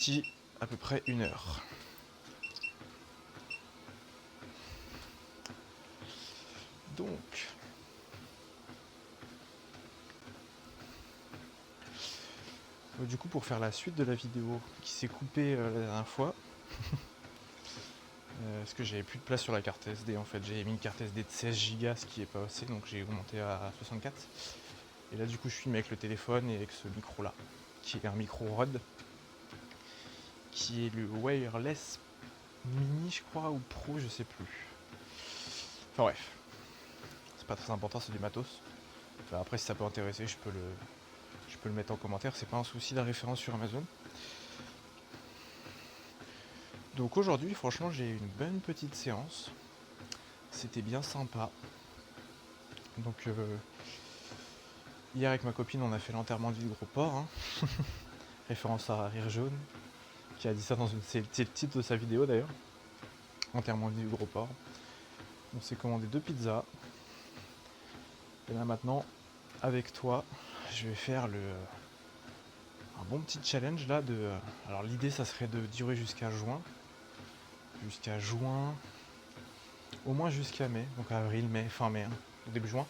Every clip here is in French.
petit à peu près 1 heure. Donc, du coup, pour faire la suite de la vidéo qui s'est coupée la dernière fois, parce que j'avais plus de place sur la carte SD en fait, j'avais mis une carte SD de 16 Go, ce qui est pas assez, donc j'ai augmenté à 64. Et là, du coup, je filme avec le téléphone et avec ce micro là, qui est un micro Rode, qui est le Wireless Mini, je crois, ou Pro, je sais plus. Enfin bref, c'est pas très important, c'est du matos. Enfin, après, si ça peut intéresser, je peux le mettre en commentaire, c'est pas un souci, la référence sur Amazon. Donc aujourd'hui, franchement, j'ai eu une bonne petite séance. C'était bien sympa. Donc hier avec ma copine, on a fait l'enterrement de vie de gros porc, hein. Référence à Rire Jaune, qui a dit ça c'est le titre de sa vidéo d'ailleurs. Enterrement de vie de gros porc. On s'est commandé 2 pizzas. Et là maintenant, avec toi, je vais faire un bon petit challenge là de. Alors l'idée ça serait de durer jusqu'à juin. Jusqu'à juin. Au moins jusqu'à mai, donc avril, mai, fin mai, hein, début juin.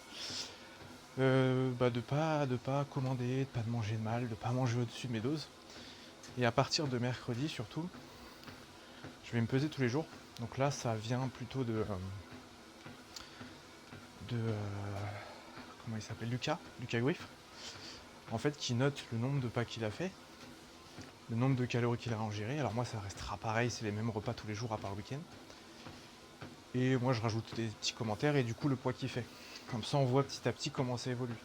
De pas commander, de pas manger de mal, de pas manger au-dessus de mes doses. Et à partir de mercredi surtout, je vais me peser tous les jours. Donc là ça vient plutôt de comment il s'appelle, Lucas Griff, en fait, qui note le nombre de pas qu'il a fait, le nombre de calories qu'il a ingéré. Alors moi ça restera pareil, c'est les mêmes repas tous les jours à part le week-end. Et moi je rajoute des petits commentaires et du coup le poids qu'il fait. Comme ça on voit petit à petit comment ça évolue.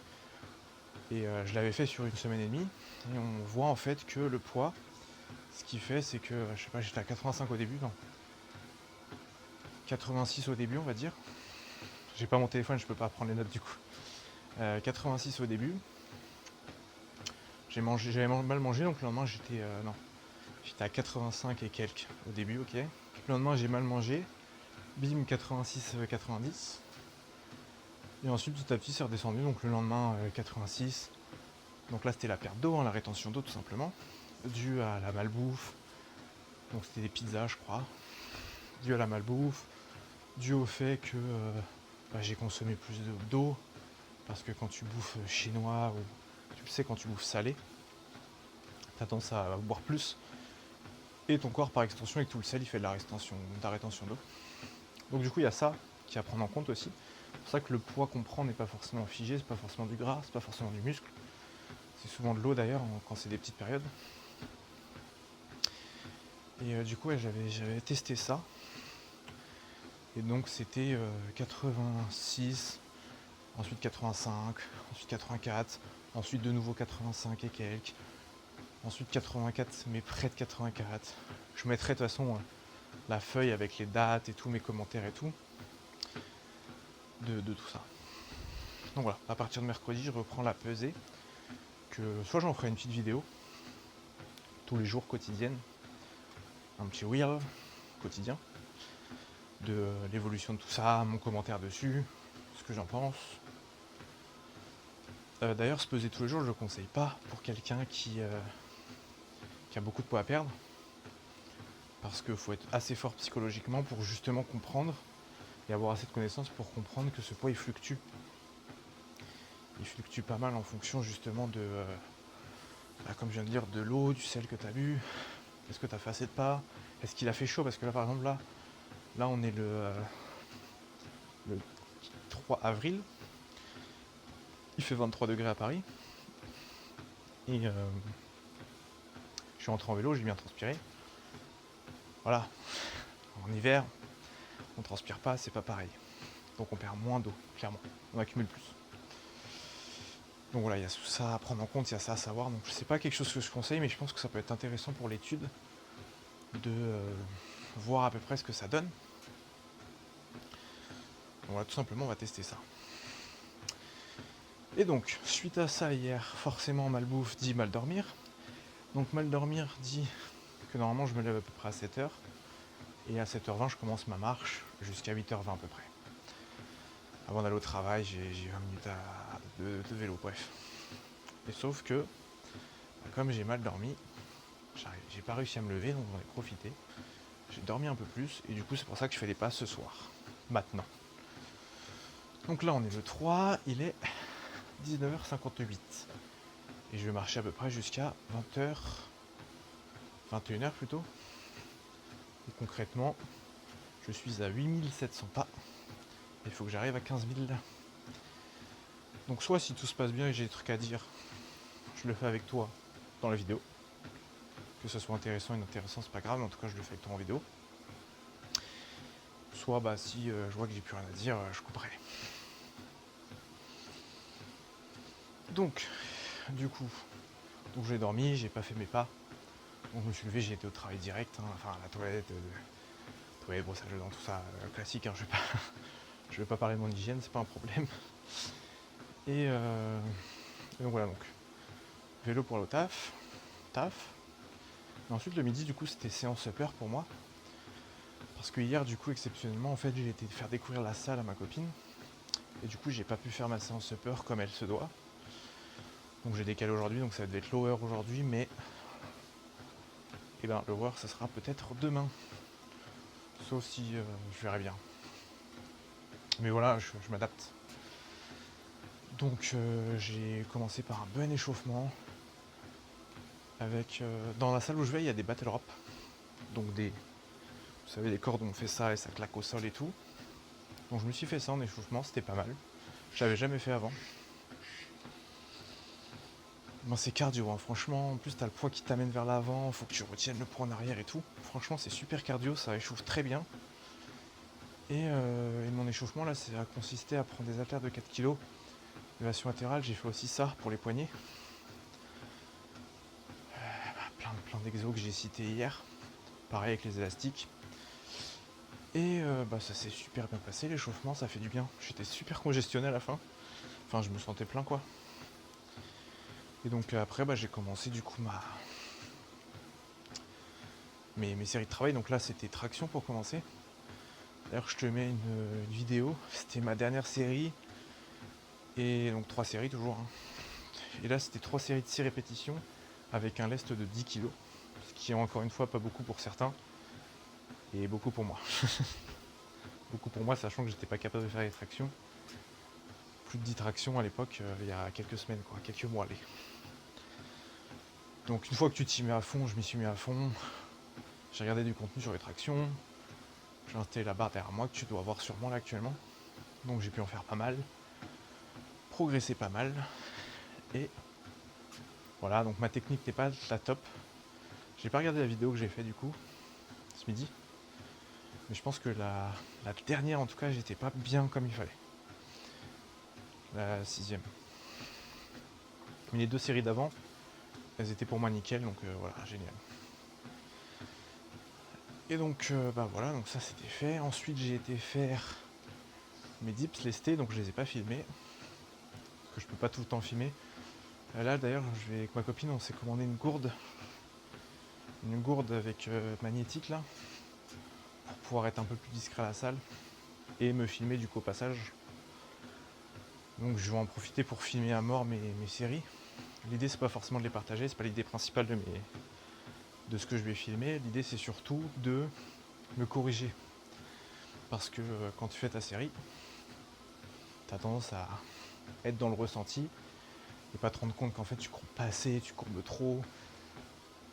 Et je l'avais fait sur 1 semaine et demie et on voit en fait que le poids, ce qu'il fait c'est que, je sais pas, j'étais à 85 au début, non, 86 au début on va dire. J'ai pas mon téléphone, je peux pas prendre les notes du coup. 86 au début. J'avais mal mangé, donc le lendemain j'étais non, j'étais à 85 et quelques au début, ok. Le lendemain j'ai mal mangé, bim 86, 90. Et ensuite petit à petit c'est redescendu, donc le lendemain 86. Donc là c'était la perte d'eau, hein, la rétention d'eau tout simplement, due à la malbouffe. Donc c'était des pizzas je crois, dû à la malbouffe, dû au fait que j'ai consommé plus d'eau, parce que quand tu bouffes chinois ou tu le sais, quand tu bouffes salé, t'as tendance à boire plus, et ton corps par extension avec tout le sel il fait de la rétention d'eau. Donc du coup il y a ça qui est à prendre en compte aussi. C'est pour ça que le poids qu'on prend n'est pas forcément figé, c'est pas forcément du gras, c'est pas forcément du muscle. C'est souvent de l'eau d'ailleurs quand c'est des petites périodes. Et du coup ouais, j'avais testé ça. Et donc c'était 86, ensuite 85, ensuite 84, ensuite de nouveau 85 et quelques, ensuite 84 mais près de 84. Je mettrai de toute façon la feuille avec les dates et tous mes commentaires et tout de tout ça. Donc voilà, à partir de mercredi je reprends la pesée, que soit j'en ferai une petite vidéo tous les jours quotidienne, un petit reel quotidien de l'évolution de tout ça, mon commentaire dessus, ce que j'en pense. D'ailleurs se peser tous les jours je ne le conseille pas pour quelqu'un qui a beaucoup de poids à perdre, parce qu'il faut être assez fort psychologiquement pour justement comprendre et avoir assez de connaissances pour comprendre que ce poids il fluctue. Il fluctue pas mal en fonction justement de, comme je viens de dire, de l'eau, du sel que tu as bu. Est-ce que tu as fait assez de pas? Est-ce qu'il a fait chaud? Parce que là par exemple là on est le 3 avril. Il fait 23 degrés à Paris. Et je suis rentré en vélo, j'ai bien transpiré. Voilà. En hiver, on transpire pas, c'est pas pareil. Donc on perd moins d'eau, clairement. On accumule plus. Donc voilà, il y a tout ça à prendre en compte, il y a ça à savoir. Donc c'est pas quelque chose que je conseille, mais je pense que ça peut être intéressant pour l'étude de voir à peu près ce que ça donne. Donc voilà, tout simplement, on va tester ça. Et donc, suite à ça hier, forcément malbouffe dit mal dormir. Donc mal dormir dit que normalement je me lève à peu près à 7h. Et à 7h20, je commence ma marche jusqu'à 8h20 à peu près. Avant d'aller au travail, j'ai 20 minutes de vélo, bref. Et sauf que, comme j'ai mal dormi, j'ai pas réussi à me lever, donc j'en ai profité. J'ai dormi un peu plus, et du coup c'est pour ça que je fais les pas ce soir, maintenant. Donc là on est le 3, il est 19h58. Et je vais marcher à peu près jusqu'à 20h, 21h plutôt. Et concrètement, je suis à 8700 pas. Il faut que j'arrive à 15 000. Donc soit si tout se passe bien et j'ai des trucs à dire, je le fais avec toi dans la vidéo. Que ce soit intéressant ou inintéressant, c'est pas grave, mais en tout cas je le fais avec toi en vidéo. Soit bah si je vois que j'ai plus rien à dire, je couperai. Donc, du coup, j'ai dormi, j'ai pas fait mes pas. Donc je me suis levé, j'ai été au travail direct, hein, enfin à la toilette, toilette, brossage de dents, tout ça, classique, hein, je vais pas parler de mon hygiène, c'est pas un problème. Et donc voilà, donc vélo pour le taf. Et ensuite le midi du coup c'était séance upper pour moi. Parce que hier du coup exceptionnellement en fait j'ai été faire découvrir la salle à ma copine. Et du coup j'ai pas pu faire ma séance upper comme elle se doit. Donc j'ai décalé aujourd'hui, donc ça devait être lower aujourd'hui, mais et ben lower ça sera peut-être demain. Sauf si je verrai bien. Mais voilà, je m'adapte. Donc j'ai commencé par un bon échauffement. Avec dans la salle où je vais, il y a des battle rope. Donc des. Vous savez, des cordes où on fait ça et ça claque au sol et tout. Donc je me suis fait ça en échauffement, c'était pas mal. Je l'avais jamais fait avant. Bon, c'est cardio, hein. Franchement, en plus t'as le poids qui t'amène vers l'avant, faut que tu retiennes le poids en arrière et tout. Franchement c'est super cardio, ça échauffe très bien. Et mon échauffement là, ça a consisté à prendre des haltères de 4 kg. Élévation latérale, j'ai fait aussi ça pour les poignets. Plein d'exos que j'ai cités hier. Pareil avec les élastiques. Et bah ça s'est super bien passé, l'échauffement, ça fait du bien. J'étais super congestionné à la fin. Enfin, je me sentais plein quoi. Et donc après, bah, j'ai commencé du coup mes séries de travail. Donc là, c'était traction pour commencer. D'ailleurs, je te mets une vidéo. C'était ma dernière série. Et donc 3 séries toujours, hein. Et là, c'était 3 séries de 6 répétitions avec un lest de 10 kg. Ce qui est encore une fois pas beaucoup pour certains. Et beaucoup pour moi. Beaucoup pour moi, sachant que j'étais pas capable de faire les tractions. Plus de 10 tractions à l'époque, il y a quelques semaines, quoi, quelques mois. Allez. Donc une fois que tu t'y mets à fond, je m'y suis mis à fond. J'ai regardé du contenu sur les tractions. J'ai installé la barre derrière moi que tu dois voir sûrement là actuellement. Donc j'ai pu en faire pas mal. Progresser pas mal. Et voilà, donc ma technique n'est pas la top. J'ai pas regardé la vidéo que j'ai fait du coup, ce midi. Mais je pense que la dernière en tout cas, j'étais pas bien comme il fallait. La 6ème. Mais les 2 séries d'avant, elles étaient pour moi nickel, donc voilà, génial. Et donc bah voilà, donc ça c'était fait. Ensuite j'ai été faire mes dips lestés, donc je les ai pas filmés. Parce que je peux pas tout le temps filmer. Là d'ailleurs, avec ma copine, on s'est commandé une gourde. Une gourde avec magnétique là. Pour pouvoir être un peu plus discret à la salle. Et me filmer du coup au passage. Donc je vais en profiter pour filmer à mort mes séries. L'idée c'est pas forcément de les partager, c'est pas l'idée principale de ce que je vais filmer. L'idée c'est surtout de me corriger. Parce que quand tu fais ta série, t'as tendance à être dans le ressenti et pas te rendre compte qu'en fait tu courbes pas assez, tu courbes trop,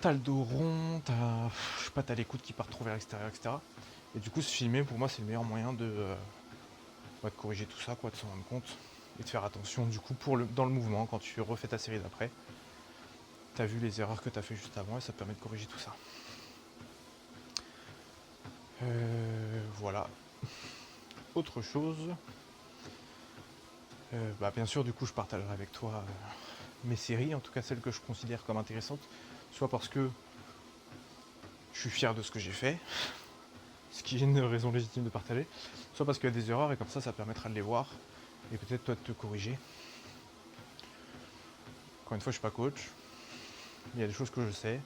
t'as le dos rond, t'as les coudes qui partent trop vers l'extérieur, etc. Et du coup se filmer pour moi c'est le meilleur moyen de corriger tout ça, quoi, de s'en rendre compte et de faire attention du coup dans le mouvement quand tu refais ta série d'après. T'as vu les erreurs que t'as fait juste avant et ça te permet de corriger tout ça. Voilà. Autre chose. Bah bien sûr du coup je partagerai avec toi mes séries, en tout cas celles que je considère comme intéressantes, soit parce que je suis fier de ce que j'ai fait, ce qui est une raison légitime de partager, soit parce qu'il y a des erreurs et comme ça permettra de les voir et peut-être toi de te corriger. Encore une fois je suis pas coach, il y a des choses que je sais,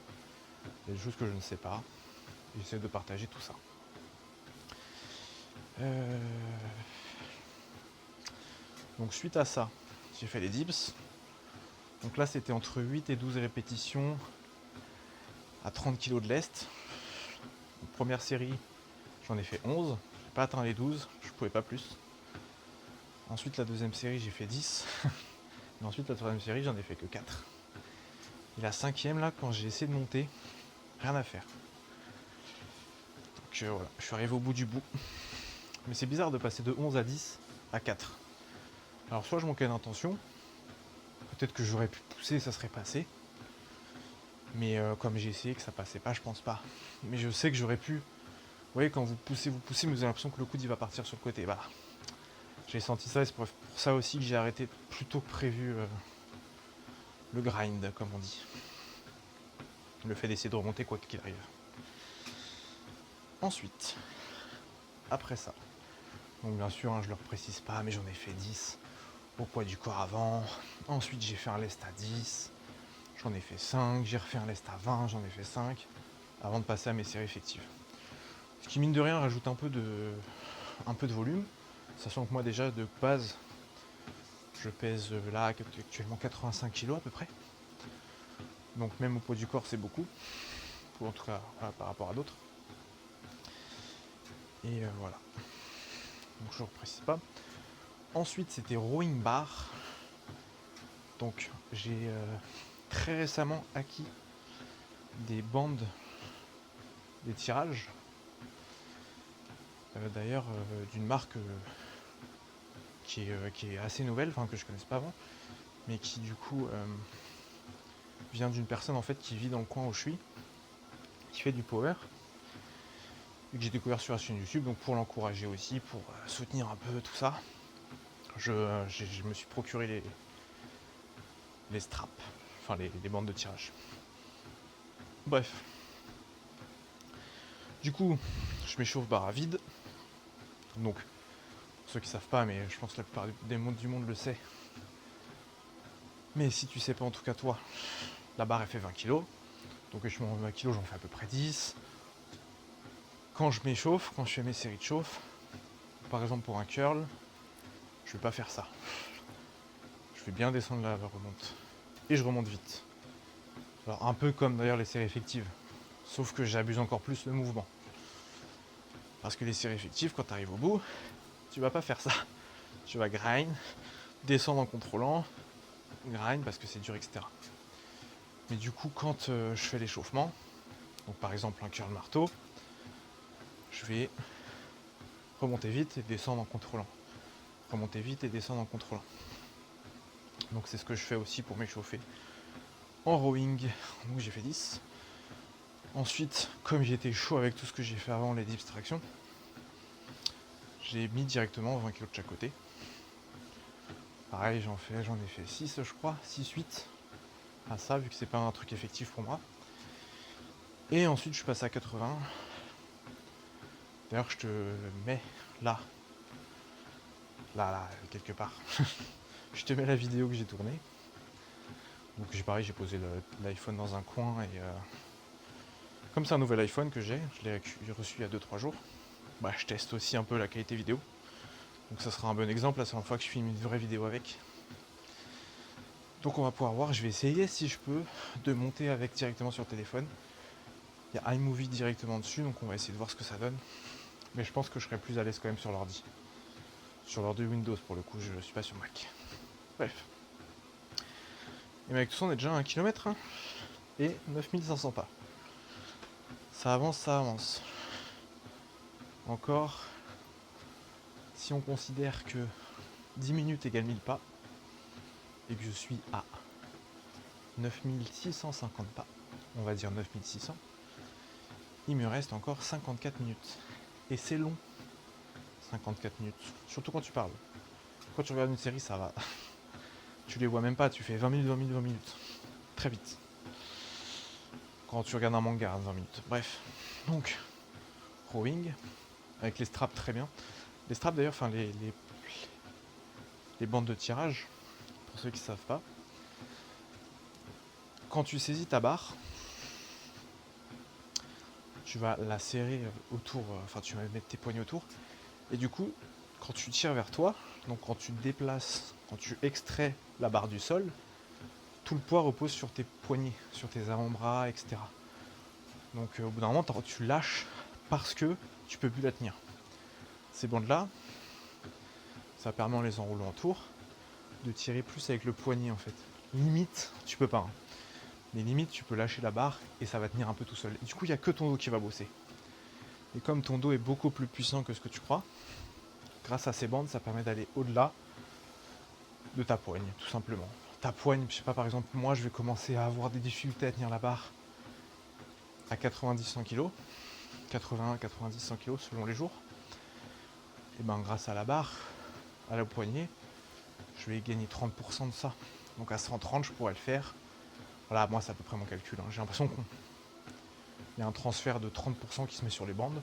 il y a des choses que je ne sais pas, et j'essaie de partager tout ça. Donc suite à ça, j'ai fait les dips. Donc là c'était entre 8 et 12 répétitions à 30 kg de lest. Première série, j'en ai fait 11. J'ai pas atteint les 12, je pouvais pas plus. Ensuite, la deuxième série, j'ai fait 10. Et ensuite, la troisième série, j'en ai fait que 4. Et la cinquième, là, quand j'ai essayé de monter, rien à faire. Donc voilà, je suis arrivé au bout du bout. Mais c'est bizarre de passer de 11 à 10 à 4. Alors soit je manquais d'intention, peut-être que j'aurais pu pousser et ça serait passé. Mais comme j'ai essayé que ça passait pas, je pense pas. Mais je sais que j'aurais pu. Vous voyez, quand vous poussez, mais vous avez l'impression que le coude il va partir sur le côté. Bah, j'ai senti ça et c'est pour ça aussi que j'ai arrêté plus tôt que prévu le grind, comme on dit. Le fait d'essayer de remonter quoi qu'il arrive. Ensuite, après ça, donc bien sûr, hein, je ne le précise pas, mais j'en ai fait 10 au poids du corps avant. Ensuite, j'ai fait un lest à 10. J'en ai fait 5. J'ai refait un lest à 20. J'en ai fait 5. Avant de passer à mes séries effectives. Ce qui, mine de rien, rajoute un peu de volume. Sachant que moi, déjà, de base, je pèse là actuellement 85 kg à peu près. Donc même au poids du corps, c'est beaucoup. Ou en tout cas, voilà, par rapport à d'autres. Et voilà. Donc je ne précise pas. Ensuite, c'était rowing bar. Donc j'ai très récemment acquis des bandes, des tirages. D'ailleurs, d'une marque qui est assez nouvelle, enfin que je ne connaisse pas avant, mais qui du coup vient d'une personne en fait qui vit dans le coin où je suis, qui fait du power, et que j'ai découvert sur la chaîne YouTube, donc pour l'encourager aussi, pour soutenir un peu tout ça, je me suis procuré les straps, enfin les bandes de tirage. Bref. Du coup, je m'échauffe barre à vide. Donc, pour ceux qui savent pas, mais je pense que la plupart du monde le sait. Mais si tu sais pas, en tout cas toi, la barre elle fait 20 kg. Donc je mets 20 kg, j'en fais à peu près 10. Quand je m'échauffe, quand je fais mes séries de chauffe, par exemple pour un curl, je vais pas faire ça. Je vais bien descendre la remonte. Et je remonte vite. Alors un peu comme d'ailleurs les séries effectives. Sauf que j'abuse encore plus le mouvement. Parce que les séries effectives, quand tu arrives au bout, tu vas pas faire ça. Tu vas grind, descendre en contrôlant, grind parce que c'est dur, etc. Mais du coup, quand je fais l'échauffement, donc par exemple un curl marteau, je vais remonter vite et descendre en contrôlant. Remonter vite et descendre en contrôlant. Donc c'est ce que je fais aussi pour m'échauffer en rowing. Donc j'ai fait 10. Ensuite, comme j'étais chaud avec tout ce que j'ai fait avant, les dips traction, j'ai mis directement 20 kg de chaque côté. Pareil, j'en ai fait 6 je crois, 6-8 à ça, vu que c'est pas un truc effectif pour moi. Et ensuite je suis passé à 80. D'ailleurs je te mets là, quelque part. Je te mets la vidéo que j'ai tournée. Donc j'ai posé l'iPhone dans un coin et comme c'est un nouvel iPhone que j'ai, je l'ai reçu il y a 2-3 jours, bah je teste aussi un peu la qualité vidéo. Donc ça sera un bon exemple, la seule fois que je filme une vraie vidéo avec. Donc on va pouvoir voir, je vais essayer si je peux de monter avec directement sur le téléphone. Il y a iMovie directement dessus, donc on va essayer de voir ce que ça donne. Mais je pense que je serai plus à l'aise quand même sur l'ordi. Sur l'ordi Windows pour le coup, je ne suis pas sur Mac. Bref. Et avec tout ça, on est déjà à 1 km hein, et 9500 pas. Ça avance, ça avance. Encore, si on considère que 10 minutes égale 1000 pas, et que je suis à 9650 pas, on va dire 9600, il me reste encore 54 minutes. Et c'est long, 54 minutes. Surtout quand tu parles. Quand tu regardes une série, ça va. Tu les vois même pas, tu fais 20 minutes, 20 minutes, 20 minutes. Très vite. Quand tu regardes un manga, 20 minutes. Bref. Donc, rowing, avec les straps très bien. Les straps d'ailleurs, enfin les bandes de tirage, pour ceux qui ne savent pas. Quand tu saisis ta barre, tu vas la serrer autour, enfin tu vas mettre tes poignets autour. Et du coup, quand tu tires vers toi, donc quand tu déplaces, quand tu extrais la barre du sol, tout le poids repose sur tes poignets, sur tes avant-bras, etc. Donc au bout d'un moment, tu lâches parce que tu peux plus la tenir. Ces bandes-là, ça permet en les enroulant autour de tirer plus avec le poignet en fait. Limite, tu peux pas. Hein. Mais limite, tu peux lâcher la barre et ça va tenir un peu tout seul. Et du coup, il n'y a que ton dos qui va bosser. Et comme ton dos est beaucoup plus puissant que ce que tu crois, grâce à ces bandes, ça permet d'aller au-delà de ta poigne, tout simplement. Ta poigne, je sais pas, par exemple, moi, je vais commencer à avoir des difficultés à tenir la barre à 90-100 kg, 80, 90, 100 kg selon les jours. Et ben, grâce à la barre, à la poignée, je vais gagner 30% de ça. Donc à 130, je pourrais le faire. Voilà, moi, c'est à peu près mon calcul. Hein. J'ai l'impression qu'il y a un transfert de 30% qui se met sur les bandes,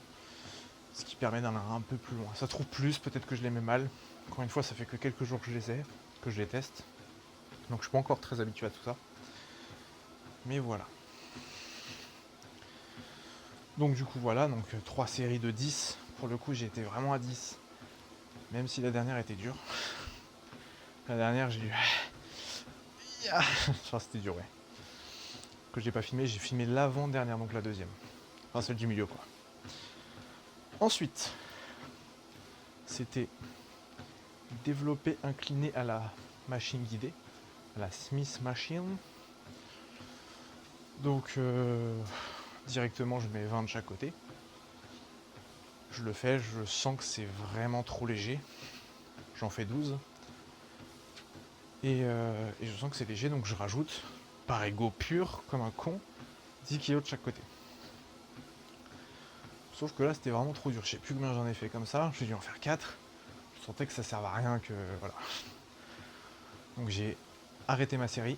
ce qui permet d'aller un peu plus loin. Ça se trouve plus, peut-être que je les mets mal. Encore une fois, ça fait que quelques jours que je les ai, que je les teste. Donc je suis pas encore très habitué à tout ça. Mais voilà. Donc du coup voilà, donc 3 séries de 10. Pour le coup j'ai été vraiment à 10. Même si la dernière était dure. La dernière j'ai eu... Enfin c'était dur ouais. Que j'ai pas filmé, j'ai filmé l'avant-dernière, donc la deuxième. Enfin celle du milieu quoi. Ensuite, c'était développer incliné à la machine guidée, à la Smith Machine. Donc directement je mets 20 de chaque côté. Je le fais, je sens que c'est vraiment trop léger. J'en fais 12. Et je sens que c'est léger, donc je rajoute, par ego pur, comme un con, 10 kg de chaque côté. Sauf que là, c'était vraiment trop dur. Je sais plus combien j'en ai fait comme ça. J'ai dû en faire 4. Je sentais que ça servait à rien, que voilà. Donc j'ai arrêté ma série.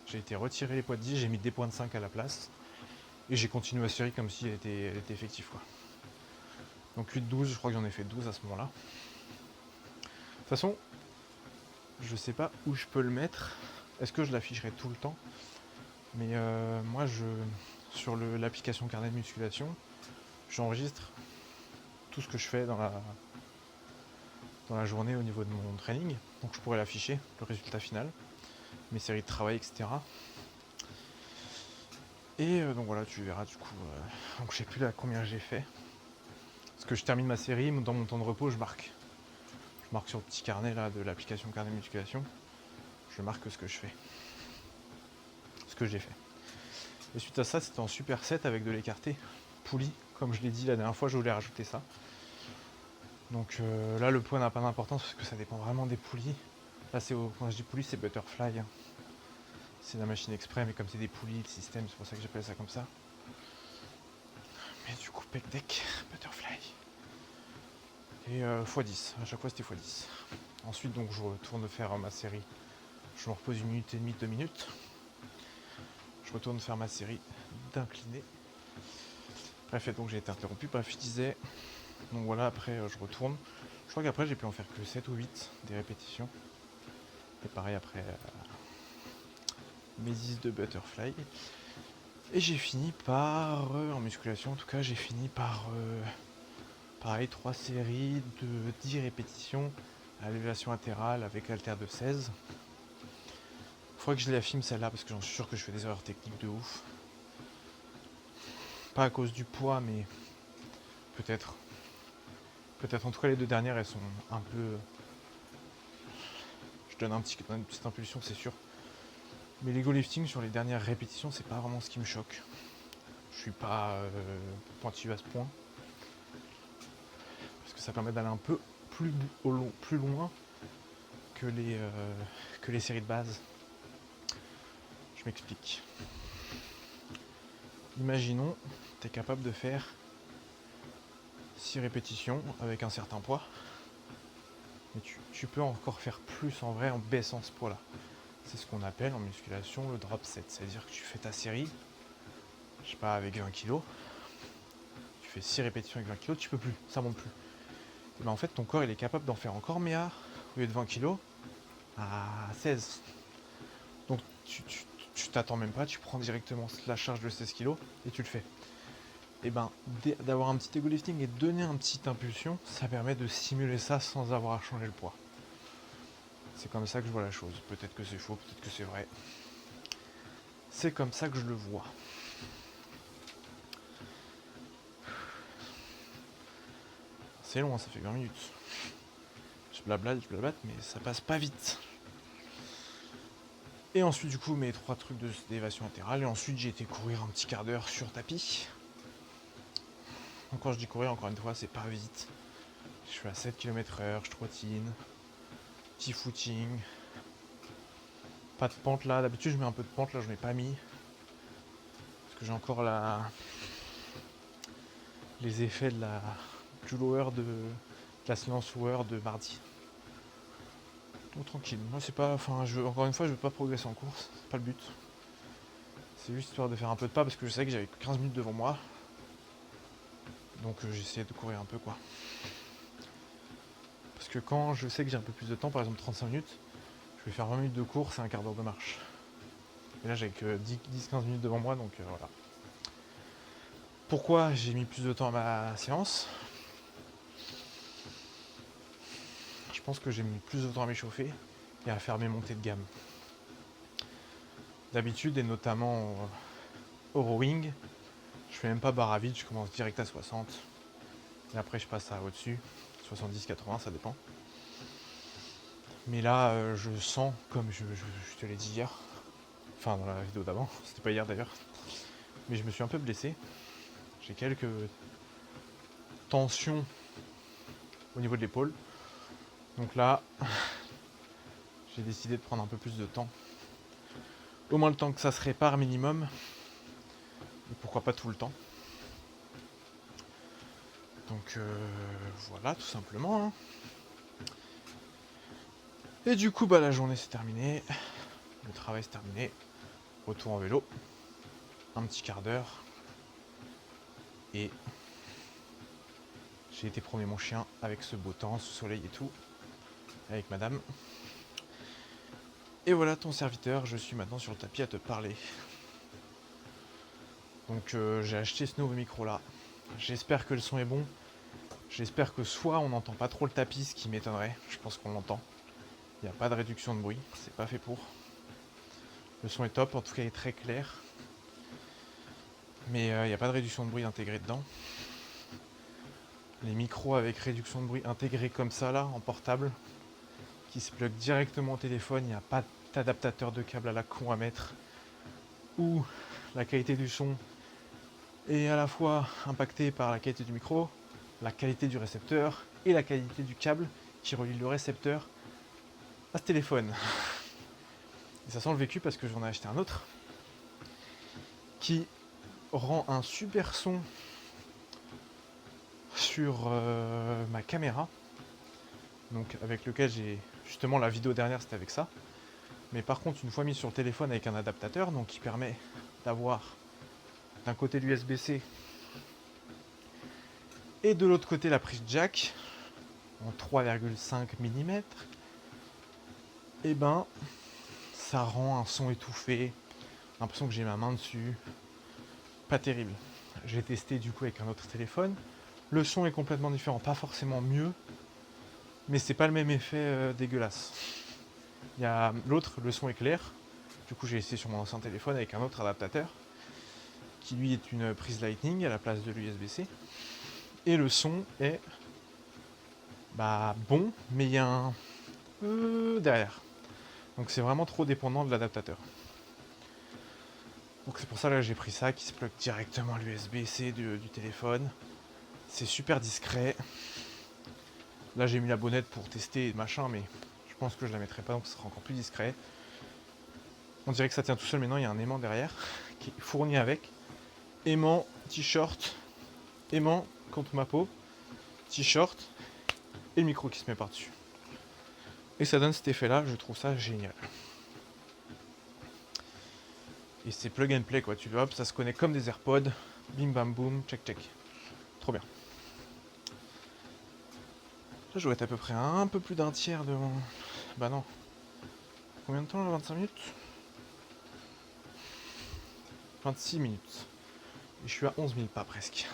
J'ai été retirer les poids de 10, j'ai mis des points de 5 à la place. Et j'ai continué ma série comme si elle était effective, quoi. Donc 8-12, je crois que j'en ai fait 12 à ce moment-là. De toute façon, je sais pas où je peux le mettre. Est-ce que je l'afficherai tout le temps? Mais moi, sur l'application carnet de musculation, j'enregistre tout ce que je fais dans la journée au niveau de mon training. Donc je pourrais l'afficher, le résultat final, mes séries de travail, etc. Et donc voilà, tu verras du coup. Donc je sais plus là combien j'ai fait. Parce que je termine ma série, dans mon temps de repos, je marque. Je marque sur le petit carnet là de l'application carnet de musculation. Je marque ce que je fais. Ce que j'ai fait. Et suite à ça, c'était en superset avec de l'écarté. Poulie, comme je l'ai dit la dernière fois, je voulais rajouter ça. Donc là, le poids n'a pas d'importance parce que ça dépend vraiment des poulies. Là, quand je dis poulie, c'est butterfly. Hein. C'est la machine exprès, mais comme c'est des poulies, le système, c'est pour ça que j'appelle ça comme ça. Mais du coup, pec deck, butterfly. Et x10, à chaque fois c'était x10. Ensuite, donc, je retourne faire ma série. Je me repose 1 minute et demie, 2 minutes. Je retourne faire ma série d'incliné. Bref, et donc j'ai été interrompu. Bref, je disais. Donc voilà, après je retourne. Je crois qu'après j'ai pu en faire que 7 ou 8 des répétitions. Et pareil après mes 10 de butterfly. Et j'ai fini par, en musculation en tout cas, j'ai fini par, pareil, 3 séries de 10 répétitions à l'élévation latérale avec haltère de 16. Faudrait que je la filme celle-là parce que j'en suis sûr que je fais des erreurs techniques de ouf. Pas à cause du poids, mais peut-être. Peut-être en tout cas les 2 dernières elles sont un peu... Je donne une petite impulsion, c'est sûr. Mais l'ego lifting sur les dernières répétitions, c'est pas vraiment ce qui me choque. Je suis pas pointilleux à ce point. Parce que ça permet d'aller un peu plus loin que les séries de base. Je m'explique. Imaginons, tu es capable de faire 6 répétitions avec un certain poids. Mais tu peux encore faire plus en vrai en baissant ce poids-là. C'est ce qu'on appelle en musculation le drop set. C'est-à-dire que tu fais ta série, je sais pas, avec 20 kg. Tu fais 6 répétitions avec 20 kg, tu peux plus, ça monte plus. Et ben en fait, ton corps il est capable d'en faire encore meilleur, au lieu de 20 kg, à 16. Donc tu t'attends même pas, tu prends directement la charge de 16 kg et tu le fais. Et ben d'avoir un petit ego lifting et de donner une petite impulsion, ça permet de simuler ça sans avoir à changer le poids. C'est comme ça que je vois la chose. Peut-être que c'est faux, peut-être que c'est vrai. C'est comme ça que je le vois. C'est long, hein, ça fait 20 minutes. Je blablate, mais ça passe pas vite. Et ensuite, du coup, mes 3 trucs d'élévation latérale. Et ensuite, j'ai été courir un petit quart d'heure sur tapis. Donc, quand je dis courir, encore une fois, c'est pas vite. Je suis à 7 km/h, je trottine. Petit footing. Pas de pente là. D'habitude, je mets un peu de pente. Là, je n'ai pas mis. Parce que j'ai encore les effets du lower de la séance lower de mardi. Donc tranquille, moi c'est pas. Enfin encore une fois je veux pas progresser en course, c'est pas le but. C'est juste histoire de faire un peu de pas parce que je sais que j'avais 15 minutes devant moi. Donc j'ai essayé de courir un peu quoi. Parce que quand je sais que j'ai un peu plus de temps, par exemple 35 minutes, je vais faire 20 minutes de course et un quart d'heure de marche. Et là j'ai que 10-15 minutes devant moi donc voilà. Pourquoi j'ai mis plus de temps à ma séance? Je pense que j'ai mis plus de temps à m'échauffer et à faire mes montées de gamme. D'habitude, et notamment au rowing, je fais même pas barre à vide, je commence direct à 60. Et après, je passe à au-dessus, 70-80, ça dépend. Mais là, je sens, comme je te l'ai dit hier, enfin dans la vidéo d'avant, c'était pas hier d'ailleurs, mais je me suis un peu blessé. J'ai quelques tensions au niveau de l'épaule. Donc là, j'ai décidé de prendre un peu plus de temps. Au moins le temps que ça se répare minimum. Et pourquoi pas tout le temps. Donc voilà, tout simplement. Hein. Et du coup, bah, la journée s'est terminée. Le travail s'est terminé. Retour en vélo. Un petit quart d'heure. Et j'ai été promener mon chien avec ce beau temps, ce soleil et tout. Avec madame. Et voilà ton serviteur, je suis maintenant sur le tapis à te parler. Donc j'ai acheté ce nouveau micro là. J'espère que le son est bon. J'espère que soit on n'entend pas trop le tapis, ce qui m'étonnerait. Je pense qu'on l'entend. Il n'y a pas de réduction de bruit, c'est pas fait pour. Le son est top, en tout cas il est très clair. Mais il n'y a pas de réduction de bruit intégrée dedans. Les micros avec réduction de bruit intégrée comme ça là, en portable, qui se plug directement au téléphone, il n'y a pas d'adaptateur de câble à la con à mettre. Ou la qualité du son est à la fois impactée par la qualité du micro, la qualité du récepteur et la qualité du câble qui relie le récepteur à ce téléphone. Et ça sent le vécu parce que j'en ai acheté un autre qui rend un super son sur ma caméra, donc avec lequel j'ai justement la vidéo dernière c'était avec ça, mais par contre une fois mis sur le téléphone avec un adaptateur, donc qui permet d'avoir d'un côté l'USB-C et de l'autre côté la prise jack en 3,5 mm, et ben ça rend un son étouffé, l'impression que j'ai ma main dessus, pas terrible. J'ai testé du coup avec un autre téléphone, le son est complètement différent, pas forcément mieux, mais c'est pas le même effet dégueulasse. Il y a l'autre, le son est clair, du coup j'ai essayé sur mon ancien téléphone avec un autre adaptateur, qui lui est une prise Lightning à la place de l'USB-C, et le son est bon, mais il y a un derrière. Donc c'est vraiment trop dépendant de l'adaptateur. Donc c'est pour ça que j'ai pris ça qui se plug directement à l'USB-C du téléphone. C'est super discret. Là j'ai mis la bonnette pour tester machin, mais je pense que je la mettrai pas donc ce sera encore plus discret. On dirait que ça tient tout seul, mais non, il y a un aimant derrière qui est fourni avec. Aimant, t-shirt, aimant contre ma peau, t-shirt et le micro qui se met par-dessus. Et ça donne cet effet-là, je trouve ça génial. Et c'est plug and play quoi, tu vois, ça se connecte comme des AirPods, bim bam boum, check check. Trop bien. Là je dois être à peu près un peu plus d'un tiers de mon... Bah non. Combien de temps là, 25 minutes 26 minutes. Et je suis à 11 000 pas presque.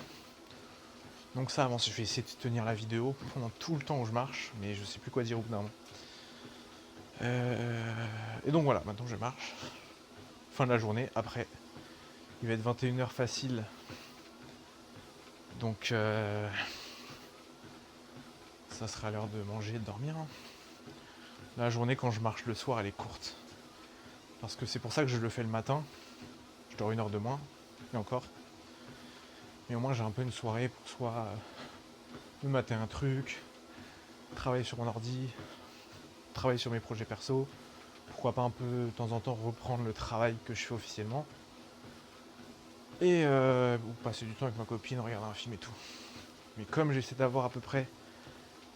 Donc ça avance, je vais essayer de tenir la vidéo pendant tout le temps où je marche, mais je sais plus quoi dire au bout d'un moment. Et donc voilà, maintenant je marche. Fin de la journée, après il va être 21h facile. Donc ça sera l'heure de manger et de dormir. Hein. La journée, quand je marche le soir, elle est courte. Parce que c'est pour ça que je le fais le matin. Je dors 1 heure de moins, et encore. Mais au moins, j'ai un peu une soirée pour soit me mater un truc, travailler sur mon ordi, travailler sur mes projets perso. Pourquoi pas un peu de temps en temps reprendre le travail que je fais officiellement. Et ou passer du temps avec ma copine, regarder un film et tout. Mais comme j'essaie d'avoir à peu près